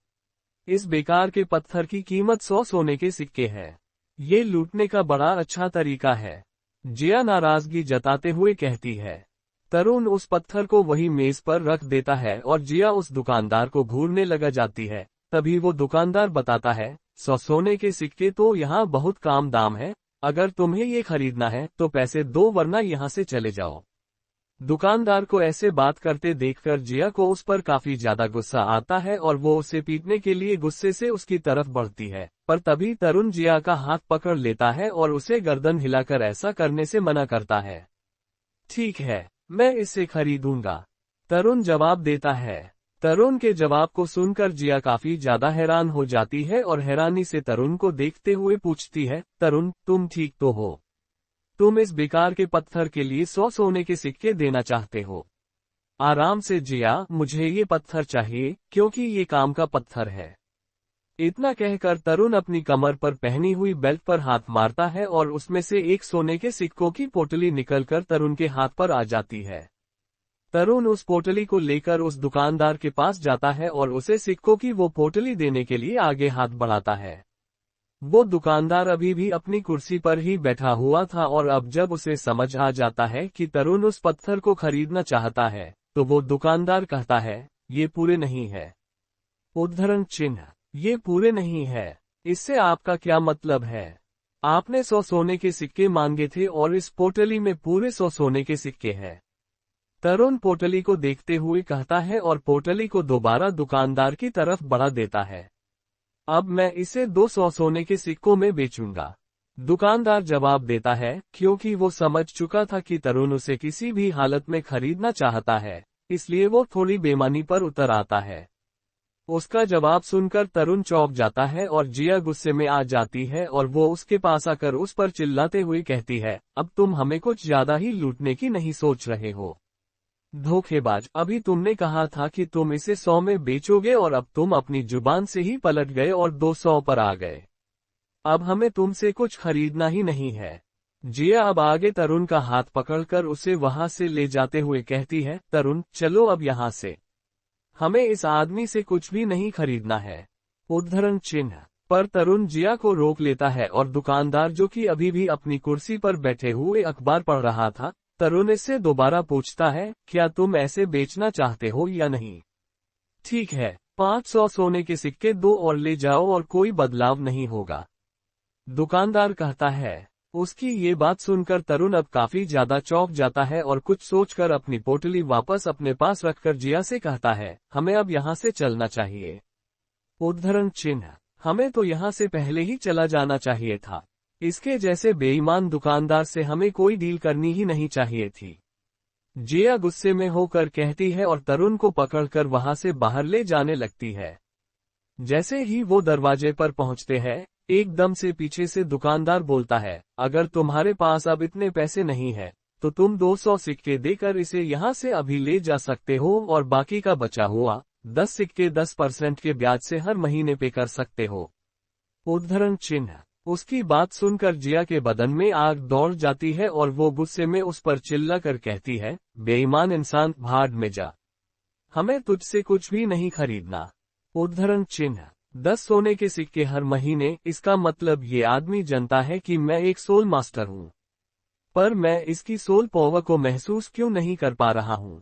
इस बेकार के पत्थर की कीमत 100 सोने के सिक्के है। ये लूटने का बड़ा अच्छा तरीका है। जिया नाराजगी जताते हुए कहती है। तरुण उस पत्थर को वही मेज पर रख देता है और जिया उस दुकानदार को घूरने लगा जाती है। तभी वो दुकानदार बताता है, 100 सोने के सिक्के तो यहाँ बहुत कम दाम है, अगर तुम्हें ये खरीदना है तो पैसे दो वरना यहाँ से चले जाओ। दुकानदार को ऐसे बात करते देखकर जिया को उस पर काफी ज्यादा गुस्सा आता है और वो उसे पीटने के लिए गुस्से से उसकी तरफ बढ़ती है, पर तभी तरुण जिया का हाथ पकड़ लेता है और उसे गर्दन हिलाकर ऐसा करने से मना करता है। ठीक है, मैं इसे खरीदूंगा, तरुण जवाब देता है। तरुण के जवाब को सुनकर जिया काफी ज्यादा हैरान हो जाती है और हैरानी से तरुण को देखते हुए पूछती है, तरुण, तुम ठीक तो हो? तुम इस बेकार के पत्थर के लिए 100 सोने के सिक्के देना चाहते हो? आराम से जिया, मुझे ये पत्थर चाहिए, क्योंकि ये काम का पत्थर है। इतना कहकर तरुण अपनी कमर पर पहनी हुई बेल्ट पर हाथ मारता है और उसमें से एक सोने के सिक्कों की पोटली निकलकर तरुण के हाथ पर आ जाती है। तरुण उस पोटली को लेकर उस दुकानदार के पास जाता है और उसे सिक्कों की वो पोटली देने के लिए आगे हाथ बढ़ाता है। वो दुकानदार अभी भी अपनी कुर्सी पर ही बैठा हुआ था और अब जब उसे समझ आ जाता है कि तरुण उस पत्थर को खरीदना चाहता है, तो वो दुकानदार कहता है, ये पूरे नहीं है। उद्धरण चिन्ह, ये पूरे नहीं है, इससे आपका क्या मतलब है? आपने 100 सोने के सिक्के मांगे थे और इस पोटली में पूरे 100 सोने के सिक्के हैं। तरुण पोटली को देखते हुए कहता है और पोटली को दोबारा दुकानदार की तरफ बढ़ा देता है। अब मैं इसे 200 सोने के सिक्कों में बेचूंगा, दुकानदार जवाब देता है, क्योंकि वो समझ चुका था कि तरुण उसे किसी भी हालत में खरीदना चाहता है, इसलिए वो थोड़ी बेईमानी पर उतर आता है। उसका जवाब सुनकर तरुण चौंक जाता है और जिया गुस्से में आ जाती है और वो उसके पास आकर उस पर चिल्लाते हुए कहती है, अब तुम हमें कुछ ज्यादा ही लूटने की नहीं सोच रहे हो? धोखेबाज, अभी तुमने कहा था कि तुम इसे 100 में बेचोगे और अब तुम अपनी जुबान से ही पलट गए और 200 पर आ गए। अब हमें तुमसे कुछ खरीदना ही नहीं है। जिया अब आगे तरुण का हाथ पकड़कर उसे वहां से ले जाते हुए कहती है, तरुण, चलो अब यहाँ से, हमें इस आदमी से कुछ भी नहीं खरीदना है। उद्धरण चिन्ह, पर तरुण जिया को रोक लेता है और दुकानदार जो कि अभी भी अपनी कुर्सी पर बैठे हुए अखबार पढ़ रहा था, तरुण इससे दोबारा पूछता है, क्या तुम ऐसे बेचना चाहते हो या नहीं? ठीक है, 500 सोने के सिक्के दो और ले जाओ और कोई बदलाव नहीं होगा, दुकानदार कहता है। उसकी ये बात सुनकर तरुण अब काफी ज्यादा चौंक जाता है और कुछ सोचकर अपनी पोटली वापस अपने पास रखकर जिया से कहता है, हमें अब यहाँ से चलना चाहिए। उद्धरण चिन्ह, हमें तो यहाँ से पहले ही चला जाना चाहिए था। इसके जैसे बेईमान दुकानदार से हमें कोई डील करनी ही नहीं चाहिए थी। जिया गुस्से में होकर कहती है और तरुण को पकड़कर वहां से बाहर ले जाने लगती है। जैसे ही वो दरवाजे पर पहुंचते हैं, एकदम से पीछे से दुकानदार बोलता है, अगर तुम्हारे पास अब इतने पैसे नहीं है, तो तुम 200 सिक्के देकर इसे यहाँ से अभी ले जा सकते हो और बाकी का बचा हुआ 10 सिक्के 10% के ब्याज से हर महीने पे कर सकते हो। उद्धरण चिन्ह, उसकी बात सुनकर जिया के बदन में आग दौड़ जाती है और वो गुस्से में उस पर चिल्लाकर कहती है, बेईमान इंसान, भाड़ में जा, हमें तुझसे कुछ भी नहीं खरीदना। उद्धरण चिन्ह, 10 सोने के सिक्के हर महीने, इसका मतलब ये आदमी जानता है कि मैं एक सोल मास्टर हूँ, पर मैं इसकी सोल पावर को महसूस क्यों नहीं कर पा रहा हूँ?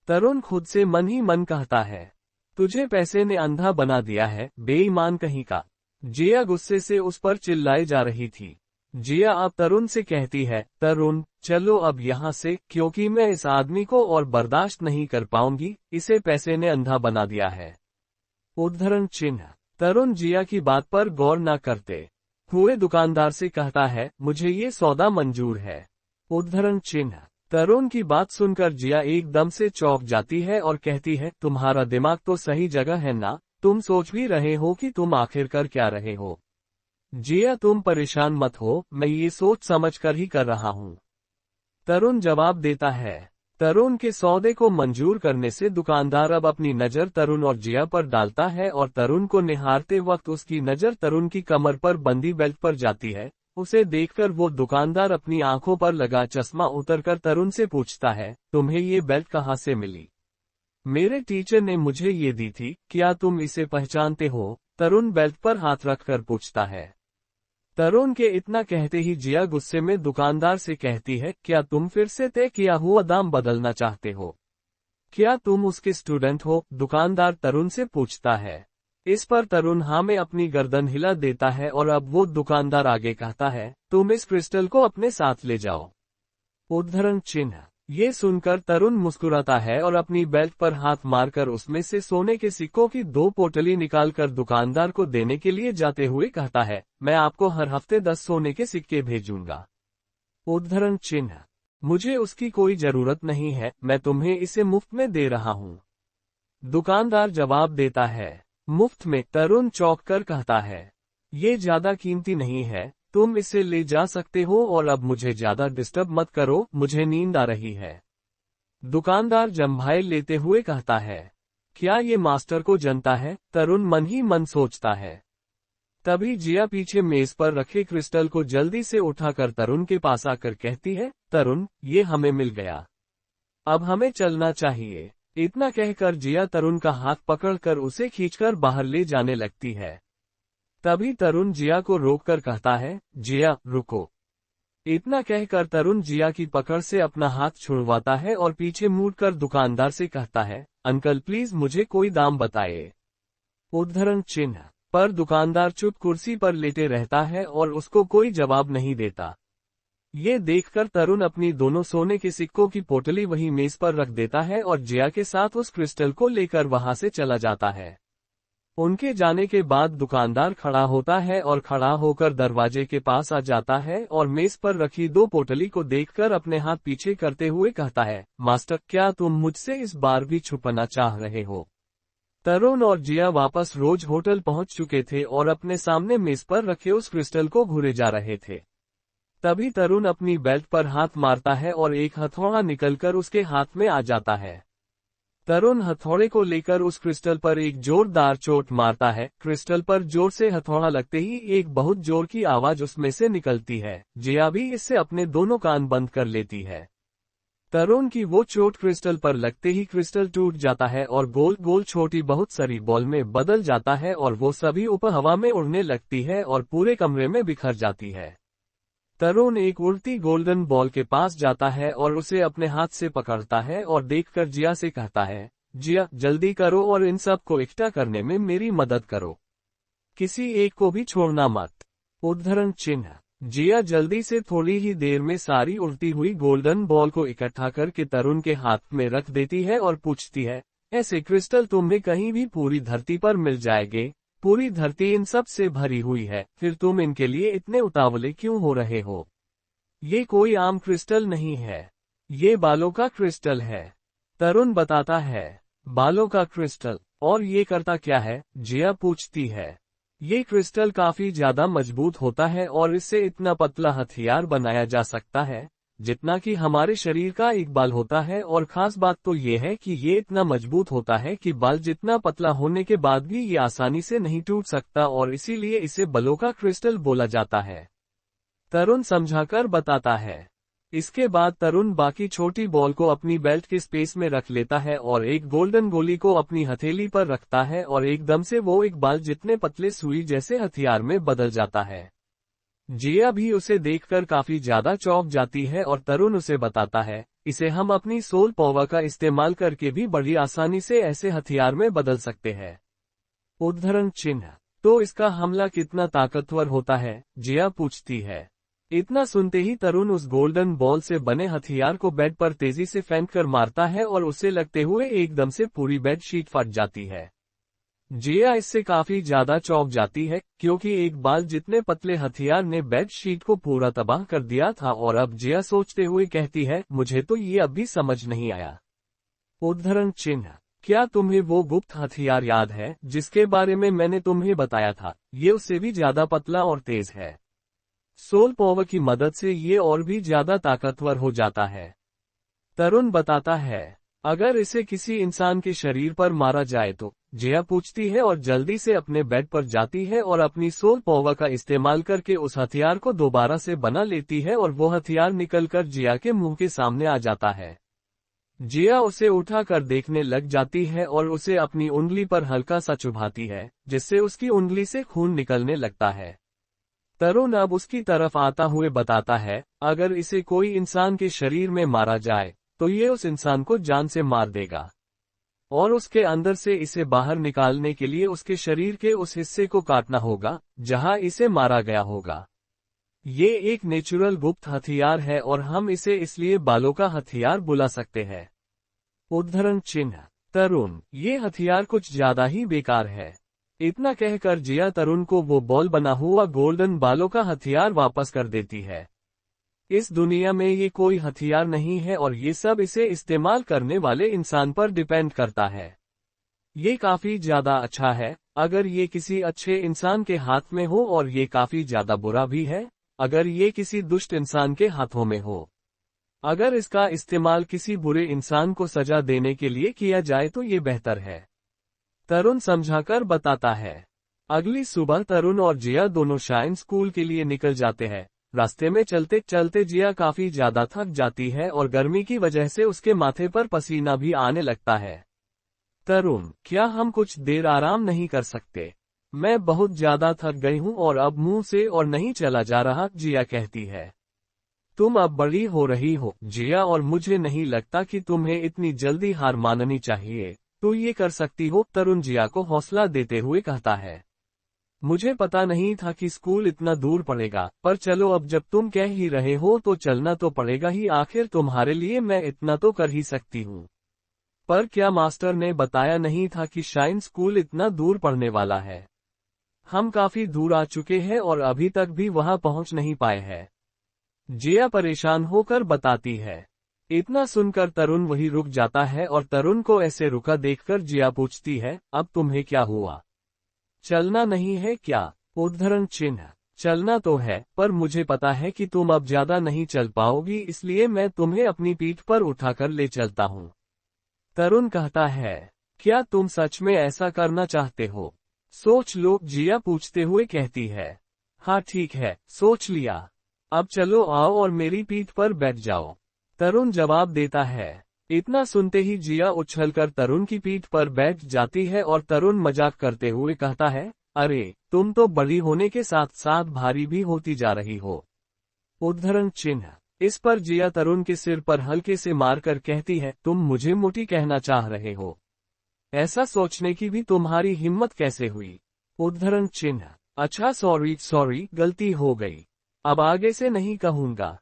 तरुण खुद से मन ही मन कहता है, तुझे पैसे ने अंधा बना दिया है, बेईमान कहीं का। जिया गुस्से से उस पर चिल्लाए जा रही थी। जिया अब तरुण से कहती है, तरुण, चलो अब यहाँ से, क्योंकि मैं इस आदमी को और बर्दाश्त नहीं कर पाऊंगी, इसे पैसे ने अंधा बना दिया है। उद्धरण चिन्ह, तरुण जिया की बात पर गौर न करते हुए दुकानदार से कहता है, मुझे ये सौदा मंजूर है। उद्धरण चिन्ह, तरुण की बात सुनकर जिया एकदम से चौंक जाती है और कहती है, तुम्हारा दिमाग तो सही जगह है ना? तुम सोच भी रहे हो कि तुम आखिर कर क्या रहे हो? जिया तुम परेशान मत हो, मैं ये सोच समझ कर ही कर रहा हूँ। तरुण जवाब देता है। तरुण के सौदे को मंजूर करने से दुकानदार अब अपनी नजर तरुण और जिया पर डालता है और तरुण को निहारते वक्त उसकी नजर तरुण की कमर पर बंदी बेल्ट पर जाती है। उसे देखकर वो दुकानदार अपनी आंखों पर लगा चश्मा उतारकर तरुण से पूछता है, तुम्हें ये बेल्ट कहाँ से मिली? मेरे टीचर ने मुझे ये दी थी, क्या तुम इसे पहचानते हो? तरुण बेल्ट पर हाथ रखकर पूछता है। तरुण के इतना कहते ही जिया गुस्से में दुकानदार से कहती है, क्या तुम फिर से तय किया हुआ दाम बदलना चाहते हो? क्या तुम उसके स्टूडेंट हो? दुकानदार तरुण से पूछता है। इस पर तरुण हाँ में अपनी गर्दन हिला देता है और अब वो दुकानदार आगे कहता है, तुम इस क्रिस्टल को अपने साथ ले जाओ। उद्धरण चिन्ह। ये सुनकर तरुण मुस्कुराता है और अपनी बेल्ट पर हाथ मारकर उसमें से सोने के सिक्कों की 2 पोटली निकालकर दुकानदार को देने के लिए जाते हुए कहता है, मैं आपको हर हफ्ते 10 सोने के सिक्के भेजूंगा। उद्धरण चिन्ह। मुझे उसकी कोई जरूरत नहीं है, मैं तुम्हें इसे मुफ्त में दे रहा हूँ। दुकानदार जवाब देता है। मुफ्त में? तरुण चौंक कर कहता है। ये ज्यादा कीमती नहीं है, तुम इसे ले जा सकते हो और अब मुझे ज्यादा डिस्टर्ब मत करो, मुझे नींद आ रही है। दुकानदार जम्भाई लेते हुए कहता है। क्या ये मास्टर को जनता है? तरुण मन ही मन सोचता है। तभी जिया पीछे मेज पर रखे क्रिस्टल को जल्दी से उठाकर तरुण के पास आकर कहती है, तरुण, ये हमें मिल गया। अब हमें चलना चाहिए। इतना कहकर जिया तरुण का हाथ पकड़कर उसे खींचकर बाहर ले जाने लगती है। तभी तरुण जिया को रोककर कहता है, जिया, रुको। इतना कहकर तरुण जिया की पकड़ से अपना हाथ छुड़वाता है और पीछे मुड़कर दुकानदार से कहता है, अंकल प्लीज मुझे कोई दाम बताइए। उद्धरण चिन्ह। पर दुकानदार चुप कुर्सी पर लेटे रहता है और उसको कोई जवाब नहीं देता। ये देखकर तरुण अपनी दोनों सोने के सिक्कों की पोटली वही मेज पर रख देता है और जिया के साथ उस क्रिस्टल को लेकर वहां से चला जाता है। उनके जाने के बाद दुकानदार खड़ा होता है और खड़ा होकर दरवाजे के पास आ जाता है और मेज पर रखी 2 पोटली को देखकर अपने हाथ पीछे करते हुए कहता है, मास्टर, क्या तुम मुझसे इस बार भी छुपाना चाह रहे हो? तरुण और जिया वापस रोज होटल पहुंच चुके थे और अपने सामने मेज पर रखे उस क्रिस्टल को घूरे जा रहे थे। तभी तरुण अपनी बेल्ट पर हाथ मारता है और एक हथौड़ा निकलकर उसके हाथ में आ जाता है। तरुण हथौड़े को लेकर उस क्रिस्टल पर एक जोरदार चोट मारता है। क्रिस्टल पर जोर से हथौड़ा लगते ही एक बहुत जोर की आवाज उसमें से निकलती है। जिया भी इससे अपने दोनों कान बंद कर लेती है। तरुण की वो चोट क्रिस्टल पर लगते ही क्रिस्टल टूट जाता है और गोल गोल छोटी बहुत सारी बॉल में बदल जाता है और वो सभी ऊपर हवा में उड़ने लगती है और पूरे कमरे में बिखर जाती है। तरुण एक उड़ती गोल्डन बॉल के पास जाता है और उसे अपने हाथ से पकड़ता है और देखकर जिया से कहता है, जिया, जल्दी करो और इन सब को इकट्ठा करने में मेरी मदद करो। किसी एक को भी छोड़ना मत। उद्धरण चिन्ह। जिया जल्दी से थोड़ी ही देर में सारी उड़ती हुई गोल्डन बॉल को इकट्ठा करके तरुण के हाथ में रख देती है और पूछती है, ऐसे क्रिस्टल तुम्हें कहीं भी पूरी धरती पर मिल जाएंगे? पूरी धरती इन सब से भरी हुई है, फिर तुम इनके लिए इतने उतावले क्यों हो रहे हो? ये कोई आम क्रिस्टल नहीं है, ये बालों का क्रिस्टल है। तरुण बताता है। बालों का क्रिस्टल? और ये करता क्या है? जिया पूछती है। ये क्रिस्टल काफी ज्यादा मजबूत होता है और इससे इतना पतला हथियार बनाया जा सकता है जितना कि हमारे शरीर का एक बाल होता है, और खास बात तो ये है कि ये इतना मजबूत होता है कि बाल जितना पतला होने के बाद भी ये आसानी से नहीं टूट सकता और इसीलिए इसे बालों का क्रिस्टल बोला जाता है। तरुण समझाकर बताता है। इसके बाद तरुण बाकी छोटी बॉल को अपनी बेल्ट के स्पेस में रख लेता है और एक गोल्डन गोली को अपनी हथेली पर रखता है और एकदम से वो एक बाल जितने पतले सुई जैसे हथियार में बदल जाता है। जिया भी उसे देखकर काफी ज्यादा चौंक जाती है और तरुण उसे बताता है, इसे हम अपनी सोल पावर का इस्तेमाल करके भी बड़ी आसानी से ऐसे हथियार में बदल सकते हैं। उद्धरण चिन्ह। तो इसका हमला कितना ताकतवर होता है? जिया पूछती है। इतना सुनते ही तरुण उस गोल्डन बॉल से बने हथियार को बेड पर तेजी से फेंक कर मारता है और उसे लगते हुए एकदम से पूरी बेडशीट फट जाती है। जिया इससे काफी ज्यादा चौंक जाती है क्योंकि एक बाल जितने पतले हथियार ने बेडशीट को पूरा तबाह कर दिया था, और अब जिया सोचते हुए कहती है, मुझे तो ये अब भी समझ नहीं आया। उद्धरण चिन्ह। क्या तुम्हें वो गुप्त हथियार याद है जिसके बारे में मैंने तुम्हें बताया था? ये उससे भी ज्यादा पतला और तेज है। सोल पावर की मदद से ये और भी ज्यादा ताकतवर हो जाता है। तरुण बताता है। अगर इसे किसी इंसान के शरीर पर मारा जाए तो? जिया पूछती है और जल्दी से अपने बेड पर जाती है और अपनी सोल पावर का इस्तेमाल करके उस हथियार को दोबारा से बना लेती है और वो हथियार निकलकर जिया के मुंह के सामने आ जाता है। जिया उसे उठाकर देखने लग जाती है और उसे अपनी उंगली पर हल्का सा चुभाती है, जिससे उसकी उंगली से खून निकलने लगता है। तरुण अब उसकी तरफ आता हुए बताता है, अगर इसे कोई इंसान के शरीर में मारा जाए तो ये उस इंसान को जान से मार देगा, और उसके अंदर से इसे बाहर निकालने के लिए उसके शरीर के उस हिस्से को काटना होगा जहां इसे मारा गया होगा। ये एक नेचुरल गुप्त हथियार है और हम इसे इसलिए बालों का हथियार बुला सकते हैं। उद्धरण चिन्ह। तरुण, ये हथियार कुछ ज्यादा ही बेकार है। इतना कहकर जिया तरुण को वो बॉल बना हुआ गोल्डन बालों का हथियार वापस कर देती है। इस दुनिया में ये कोई हथियार नहीं है और ये सब इसे इस्तेमाल करने वाले इंसान पर डिपेंड करता है। ये काफी ज्यादा अच्छा है अगर ये किसी अच्छे इंसान के हाथ में हो, और ये काफी ज्यादा बुरा भी है अगर ये किसी दुष्ट इंसान के हाथों में हो। अगर इसका इस्तेमाल किसी बुरे इंसान को सजा देने के लिए किया जाए तो ये बेहतर है। तरुण समझाकर बताता है। अगली सुबह तरुण और जिया दोनों शाइन स्कूल के लिए निकल जाते हैं। रास्ते में चलते चलते जिया काफी ज्यादा थक जाती है और गर्मी की वजह से उसके माथे पर पसीना भी आने लगता है। तरुण, क्या हम कुछ देर आराम नहीं कर सकते? मैं बहुत ज्यादा थक गई हूँ और अब मुंह से और नहीं चला जा रहा, जिया कहती है। तुम अब बड़ी हो रही हो, जिया, और मुझे नहीं लगता कि तुम्हें इतनी जल्दी हार माननी चाहिए। तो ये कर सकती हो, तरुण जिया को हौसला देते हुए कहता है। मुझे पता नहीं था कि स्कूल इतना दूर पड़ेगा, पर चलो अब जब तुम कह ही रहे हो तो चलना तो पड़ेगा ही, आखिर तुम्हारे लिए मैं इतना तो कर ही सकती हूँ। पर क्या मास्टर ने बताया नहीं था कि शाइन स्कूल इतना दूर पड़ने वाला है? हम काफी दूर आ चुके हैं और अभी तक भी वहां पहुंच नहीं पाए हैं, जिया परेशान होकर बताती है। इतना सुनकर तरुण वही रुक जाता है और तरुण को ऐसे रुका देखकर जिया पूछती है, अब तुम्हें क्या हुआ? चलना नहीं है क्या? उद्धरण चिन्ह। चलना तो है, पर मुझे पता है कि तुम अब ज्यादा नहीं चल पाओगी, इसलिए मैं तुम्हें अपनी पीठ पर उठाकर ले चलता हूँ। तरुण कहता है। क्या तुम सच में ऐसा करना चाहते हो? सोच लो, जिया पूछते हुए कहती है। हाँ ठीक है, सोच लिया। अब चलो आओ और मेरी पीठ पर बैठ जाओ, तरुण जवाब देता है। इतना सुनते ही जिया उछलकर तरुण की पीठ पर बैठ जाती है और तरुण मजाक करते हुए कहता है, अरे तुम तो बड़ी होने के साथ साथ भारी भी होती जा रही हो। उद्धरण चिन्ह। इस पर जिया तरुण के सिर पर हल्के से मारकर कहती है, तुम मुझे मोटी कहना चाह रहे हो? ऐसा सोचने की भी तुम्हारी हिम्मत कैसे हुई? उद्धरण चिन्ह। अच्छा सॉरी, गलती हो गई, अब आगे से नहीं कहूंगा,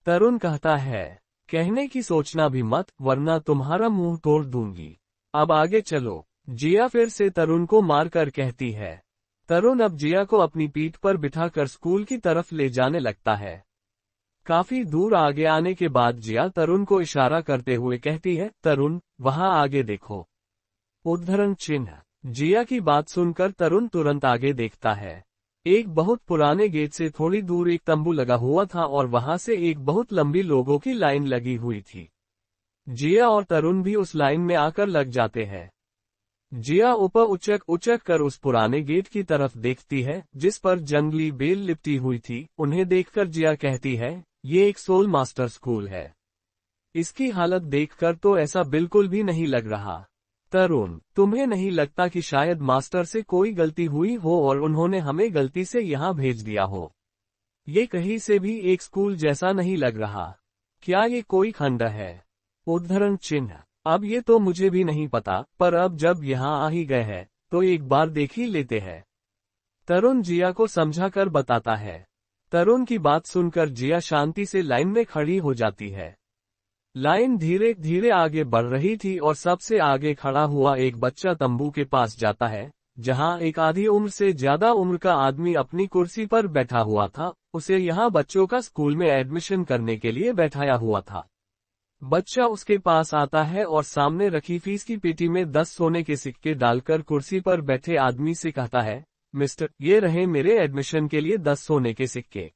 तरुण कहता है। कहने की सोचना भी मत, वरना तुम्हारा मुंह तोड़ दूंगी। अब आगे चलो, जिया फिर से तरुण को मारकर कहती है। तरुण अब जिया को अपनी पीठ पर बिठाकर स्कूल की तरफ ले जाने लगता है। काफी दूर आगे आने के बाद जिया तरुण को इशारा करते हुए कहती है, तरुण वहां आगे देखो। उद्धरण चिन्ह। जिया की बात सुनकर तरुण तुरंत आगे देखता है। एक बहुत पुराने गेट से थोड़ी दूर एक तंबू लगा हुआ था और वहां से एक बहुत लंबी लोगों की लाइन लगी हुई थी। जिया और तरुण भी उस लाइन में आकर लग जाते हैं। जिया ऊपर उचक कर उस पुराने गेट की तरफ देखती है जिस पर जंगली बेल लिपटी हुई थी। उन्हें देखकर जिया कहती है, ये एक सोल मास्टर स्कूल है। इसकी हालत देखकर तो ऐसा बिल्कुल भी नहीं लग रहा। तरुण, तुम्हें नहीं लगता कि शायद मास्टर से कोई गलती हुई हो और उन्होंने हमें गलती से यहाँ भेज दिया हो? ये कहीं से भी एक स्कूल जैसा नहीं लग रहा। क्या ये कोई खंडर है? उद्धरण चिन्ह। अब ये तो मुझे भी नहीं पता, पर अब जब यहाँ आ ही गए हैं तो एक बार देख ही लेते हैं, तरुण जिया को समझाकर बताता है। तरुण की बात सुनकर जिया शांति से लाइन में खड़ी हो जाती है। लाइन धीरे धीरे आगे बढ़ रही थी और सबसे आगे खड़ा हुआ एक बच्चा तंबू के पास जाता है, जहां एक आधी उम्र से ज्यादा उम्र का आदमी अपनी कुर्सी पर बैठा हुआ था। उसे यहां बच्चों का स्कूल में एडमिशन करने के लिए बैठाया हुआ था। बच्चा उसके पास आता है और सामने रखी फीस की पेटी में 10 सोने के सिक्के डालकर कुर्सी पर बैठे आदमी से कहता है, मिस्टर, ये रहे मेरे एडमिशन के लिए 10 सोने के सिक्के।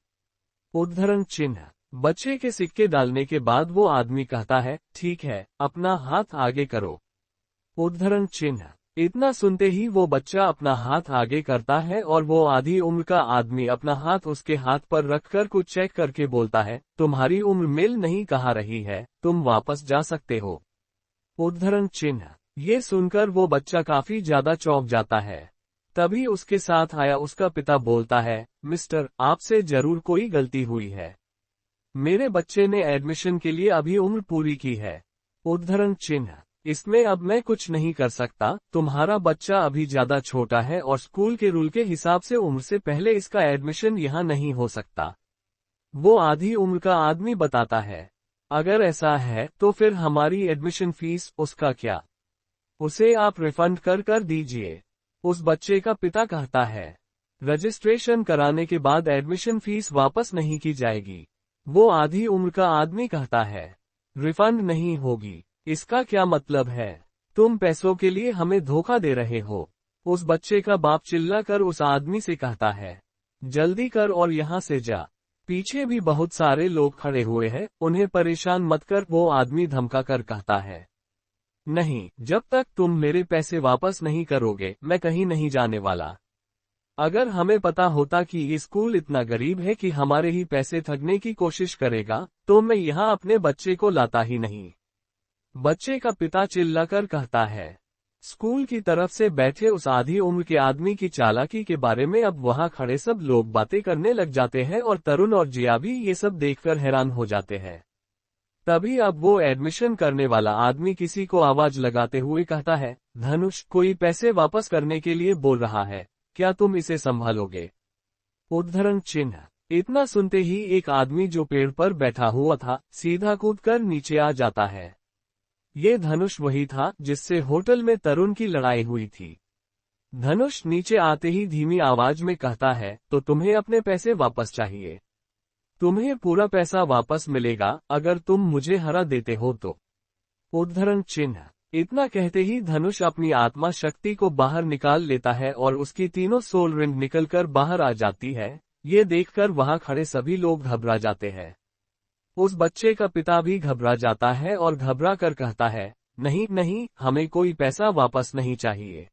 उद्धरण चिन्ह। बच्चे के सिक्के डालने के बाद वो आदमी कहता है, ठीक है, अपना हाथ आगे करो। उद्धरण चिन्ह। इतना सुनते ही वो बच्चा अपना हाथ आगे करता है और वो आधी उम्र का आदमी अपना हाथ उसके हाथ पर रखकर कुछ चेक करके बोलता है, तुम्हारी उम्र मेल नहीं कहा रही है, तुम वापस जा सकते हो। उद्धरण चिन्ह। ये सुनकर वो बच्चा काफी ज्यादा चौंक जाता है। तभी उसके साथ आया उसका पिता बोलता है, मिस्टर, आपसे जरूर कोई गलती हुई है। मेरे बच्चे ने एडमिशन के लिए अभी उम्र पूरी की है। उद्धरण चिन्ह। इसमें अब मैं कुछ नहीं कर सकता, तुम्हारा बच्चा अभी ज्यादा छोटा है और स्कूल के रूल के हिसाब से उम्र से पहले इसका एडमिशन यहाँ नहीं हो सकता। वो आधी उम्र का आदमी बताता है। अगर ऐसा है तो फिर हमारी एडमिशन फीस, उसका क्या? उसे आप रिफंड कर दीजिए। उस बच्चे का पिता कहता है। रजिस्ट्रेशन कराने के बाद एडमिशन फीस वापस नहीं की जाएगी। वो आधी उम्र का आदमी कहता है, रिफंड नहीं होगी। इसका क्या मतलब है? तुम पैसों के लिए हमें धोखा दे रहे हो। उस बच्चे का बाप चिल्लाकर उस आदमी से कहता है, जल्दी कर और यहाँ से जा। पीछे भी बहुत सारे लोग खड़े हुए हैं, उन्हें परेशान मत कर। वो आदमी धमका कर कहता है, नहीं, जब तक तुम मेरे पैसे वापस नहीं करोगे मैं कहीं नहीं जाने वाला। अगर हमें पता होता कि ये स्कूल इतना गरीब है कि हमारे ही पैसे ठगने की कोशिश करेगा, तो मैं यहाँ अपने बच्चे को लाता ही नहीं। बच्चे का पिता चिल्लाकर कहता है। स्कूल की तरफ से बैठे उस आधी उम्र के आदमी की चालाकी के बारे में अब वहां खड़े सब लोग बातें करने लग जाते हैं और तरुण और जिया भी ये सब देखकर हैरान हो जाते हैं। तभी अब वो एडमिशन करने वाला आदमी किसी को आवाज लगाते हुए कहता है, धनुष, कोई पैसे वापस करने के लिए बोल रहा है, क्या तुम इसे संभालोगे? उद्धरण चिन्ह। इतना सुनते ही एक आदमी जो पेड़ पर बैठा हुआ था, सीधा कूदकर नीचे आ जाता है। ये धनुष वही था जिससे होटल में तरुण की लड़ाई हुई थी। धनुष नीचे आते ही धीमी आवाज में कहता है, तो तुम्हें अपने पैसे वापस चाहिए। तुम्हें पूरा पैसा वापस मिलेगा अगर तुम मुझे हरा देते हो तो। उद्धरण चिन्ह। इतना कहते ही धनुष अपनी आत्मा शक्ति को बाहर निकाल लेता है और उसकी तीनों सोल रिंग निकलकर बाहर आ जाती है। ये देखकर वहां खड़े सभी लोग घबरा जाते हैं। उस बच्चे का पिता भी घबरा जाता है और घबरा कर कहता है, नहीं नहीं, हमें कोई पैसा वापस नहीं चाहिए।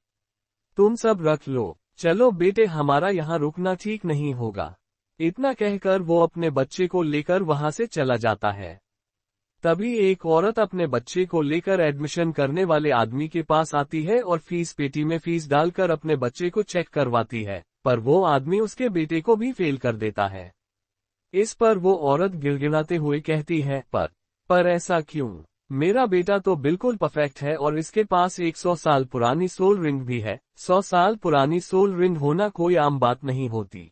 तुम सब रख लो, चलो बेटे, हमारा यहाँ रुकना ठीक नहीं होगा। इतना कहकर वो अपने बच्चे को लेकर वहां से चला जाता है। तभी एक औरत अपने बच्चे को लेकर एडमिशन करने वाले आदमी के पास आती है और फीस पेटी में फीस डालकर अपने बच्चे को चेक करवाती है, पर वो आदमी उसके बेटे को भी फेल कर देता है। इस पर वो औरत गिड़गिड़ाते हुए कहती है, पर ऐसा क्यों? मेरा बेटा तो बिल्कुल परफेक्ट है और इसके पास 100 साल पुरानी सोल रिंग भी है। 100 साल पुरानी सोल रिंग होना कोई आम बात नहीं होती।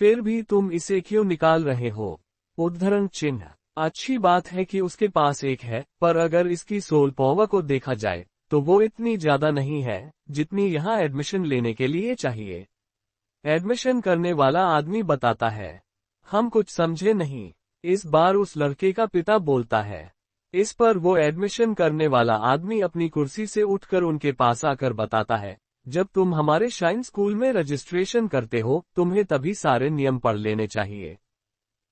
फिर भी तुम इसे क्यों निकाल रहे हो? उद्धरण चिन्ह। अच्छी बात है कि उसके पास एक है, पर अगर इसकी सोल पावर को देखा जाए तो वो इतनी ज्यादा नहीं है जितनी यहाँ एडमिशन लेने के लिए चाहिए। एडमिशन करने वाला आदमी बताता है, हम कुछ समझे नहीं। इस बार उस लड़के का पिता बोलता है। इस पर वो एडमिशन करने वाला आदमी अपनी कुर्सी से उठकर उनके पास आकर बताता है, जब तुम हमारे शाइन स्कूल में रजिस्ट्रेशन करते हो तुम्हें तभी सारे नियम पढ़ लेने चाहिए।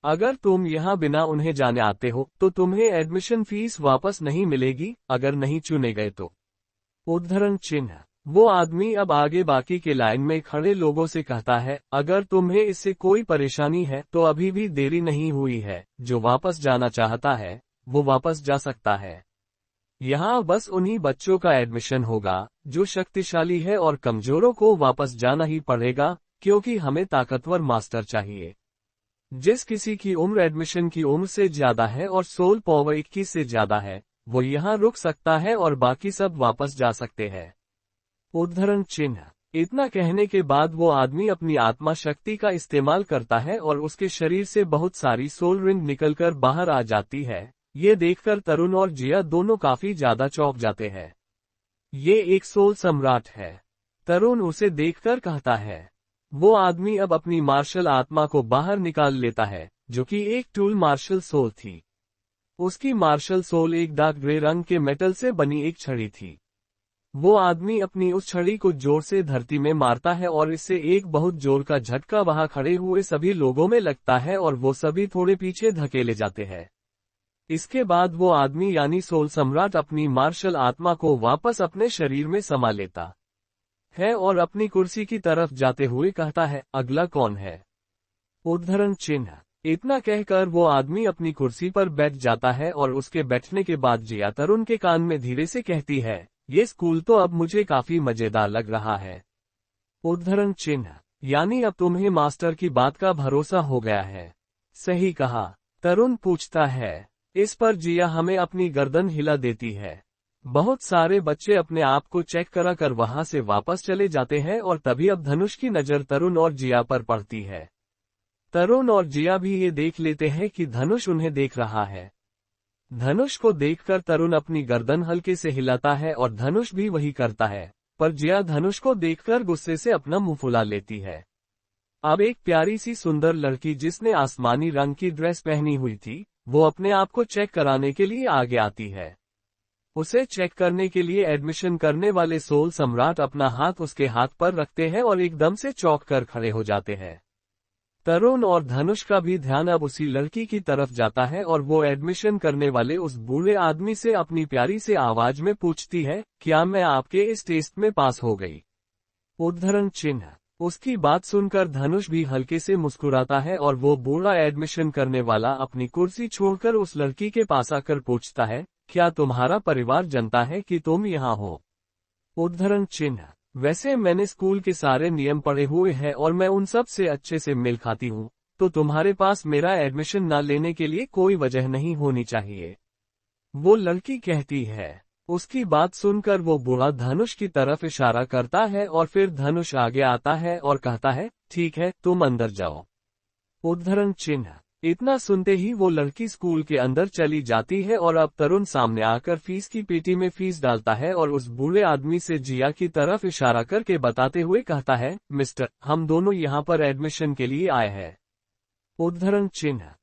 अगर तुम यहाँ बिना उन्हें जाने आते हो तो तुम्हें एडमिशन फीस वापस नहीं मिलेगी, अगर नहीं चुने गए तो। उद्धरण चिन्ह। वो आदमी अब आगे बाकी के लाइन में खड़े लोगों से कहता है, अगर तुम्हें इससे कोई परेशानी है तो अभी भी देरी नहीं हुई है। जो वापस जाना चाहता है वो वापस जा सकता है। यहाँ बस उन्हीं बच्चों का एडमिशन होगा जो शक्तिशाली है और कमजोरों को वापस जाना ही पड़ेगा, क्योंकि हमें ताकतवर मास्टर चाहिए। जिस किसी की उम्र एडमिशन की उम्र से ज्यादा है और सोल पावर 21 से ज्यादा है, वो यहाँ रुक सकता है और बाकी सब वापस जा सकते हैं। उद्धरण चिन्ह। इतना कहने के बाद वो आदमी अपनी आत्मा शक्ति का इस्तेमाल करता है और उसके शरीर से बहुत सारी सोल रिंग निकलकर बाहर आ जाती है। ये देखकर तरुण और जिया दोनों काफी ज्यादा चौंक जाते हैं। ये एक सोल सम्राट है। तरुण उसे देखकर कहता है। वो आदमी अब अपनी मार्शल आत्मा को बाहर निकाल लेता है, जो कि एक टूल मार्शल सोल थी। उसकी मार्शल सोल एक डार्क ग्रे रंग के मेटल से बनी एक छड़ी थी। वो आदमी अपनी उस छड़ी को जोर से धरती में मारता है और इससे एक बहुत जोर का झटका वहां खड़े हुए सभी लोगों में लगता है और वो सभी थोड़े पीछे धकेले जाते हैं। इसके बाद वो आदमी यानी सोल सम्राट अपनी मार्शल आत्मा को वापस अपने शरीर में समा लेता है और अपनी कुर्सी की तरफ जाते हुए कहता है, अगला कौन है? उद्धरण चिन्ह। इतना कहकर वो आदमी अपनी कुर्सी पर बैठ जाता है और उसके बैठने के बाद जिया तरुण के कान में धीरे से कहती है, ये स्कूल तो अब मुझे काफी मजेदार लग रहा है। उद्धरण चिन्ह। यानी अब तुम्हें मास्टर की बात का भरोसा हो गया है। सही कहा। तरुण पूछता है। इस पर जिया हमें अपनी गर्दन हिला देती है। बहुत सारे बच्चे अपने आप को चेक करा कर वहां से वापस चले जाते हैं और तभी अब धनुष की नजर तरुण और जिया पर पड़ती है। तरुण और जिया भी ये देख लेते हैं कि धनुष उन्हें देख रहा है। धनुष को देखकर तरुण अपनी गर्दन हल्के से हिलाता है और धनुष भी वही करता है, पर जिया धनुष को देखकर गुस्से से अपना मुंह फुला लेती है। अब एक प्यारी सी सुंदर लड़की जिसने आसमानी रंग की ड्रेस पहनी हुई थी, वो अपने आप को चेक कराने के लिए आगे आती है। उसे चेक करने के लिए एडमिशन करने वाले सोल सम्राट अपना हाथ उसके हाथ पर रखते हैं और एकदम से चौंक कर खड़े हो जाते हैं। तरुण और धनुष का भी ध्यान अब उसी लड़की की तरफ जाता है और वो एडमिशन करने वाले उस बूढ़े आदमी से अपनी प्यारी से आवाज में पूछती है, क्या मैं आपके इस टेस्ट में पास हो गई? उद्धरण चिन्ह। उसकी बात सुनकर धनुष भी हल्के से मुस्कुराता है और वो बूढ़ा एडमिशन करने वाला अपनी कुर्सी छोड़कर उस लड़की के पास आकर पूछता है, क्या तुम्हारा परिवार जानता है कि तुम यहाँ हो? उद्धरण चिन्ह। वैसे मैंने स्कूल के सारे नियम पढ़े हुए हैं और मैं उन सब से अच्छे से मेल खाती हूँ, तो तुम्हारे पास मेरा एडमिशन न लेने के लिए कोई वजह नहीं होनी चाहिए। वो लड़की कहती है। उसकी बात सुनकर वो बूढ़ा धनुष की तरफ इशारा करता है और फिर धनुष आगे आता है और कहता है, ठीक है, तुम अंदर जाओ। उद्धरण चिन्ह। इतना सुनते ही वो लड़की स्कूल के अंदर चली जाती है और अब तरुण सामने आकर फीस की पेटी में फीस डालता है और उस बूढ़े आदमी से जिया की तरफ इशारा करके बताते हुए कहता है, मिस्टर, हम दोनों यहाँ पर एडमिशन के लिए आए हैं। उद्धरण चिन्ह।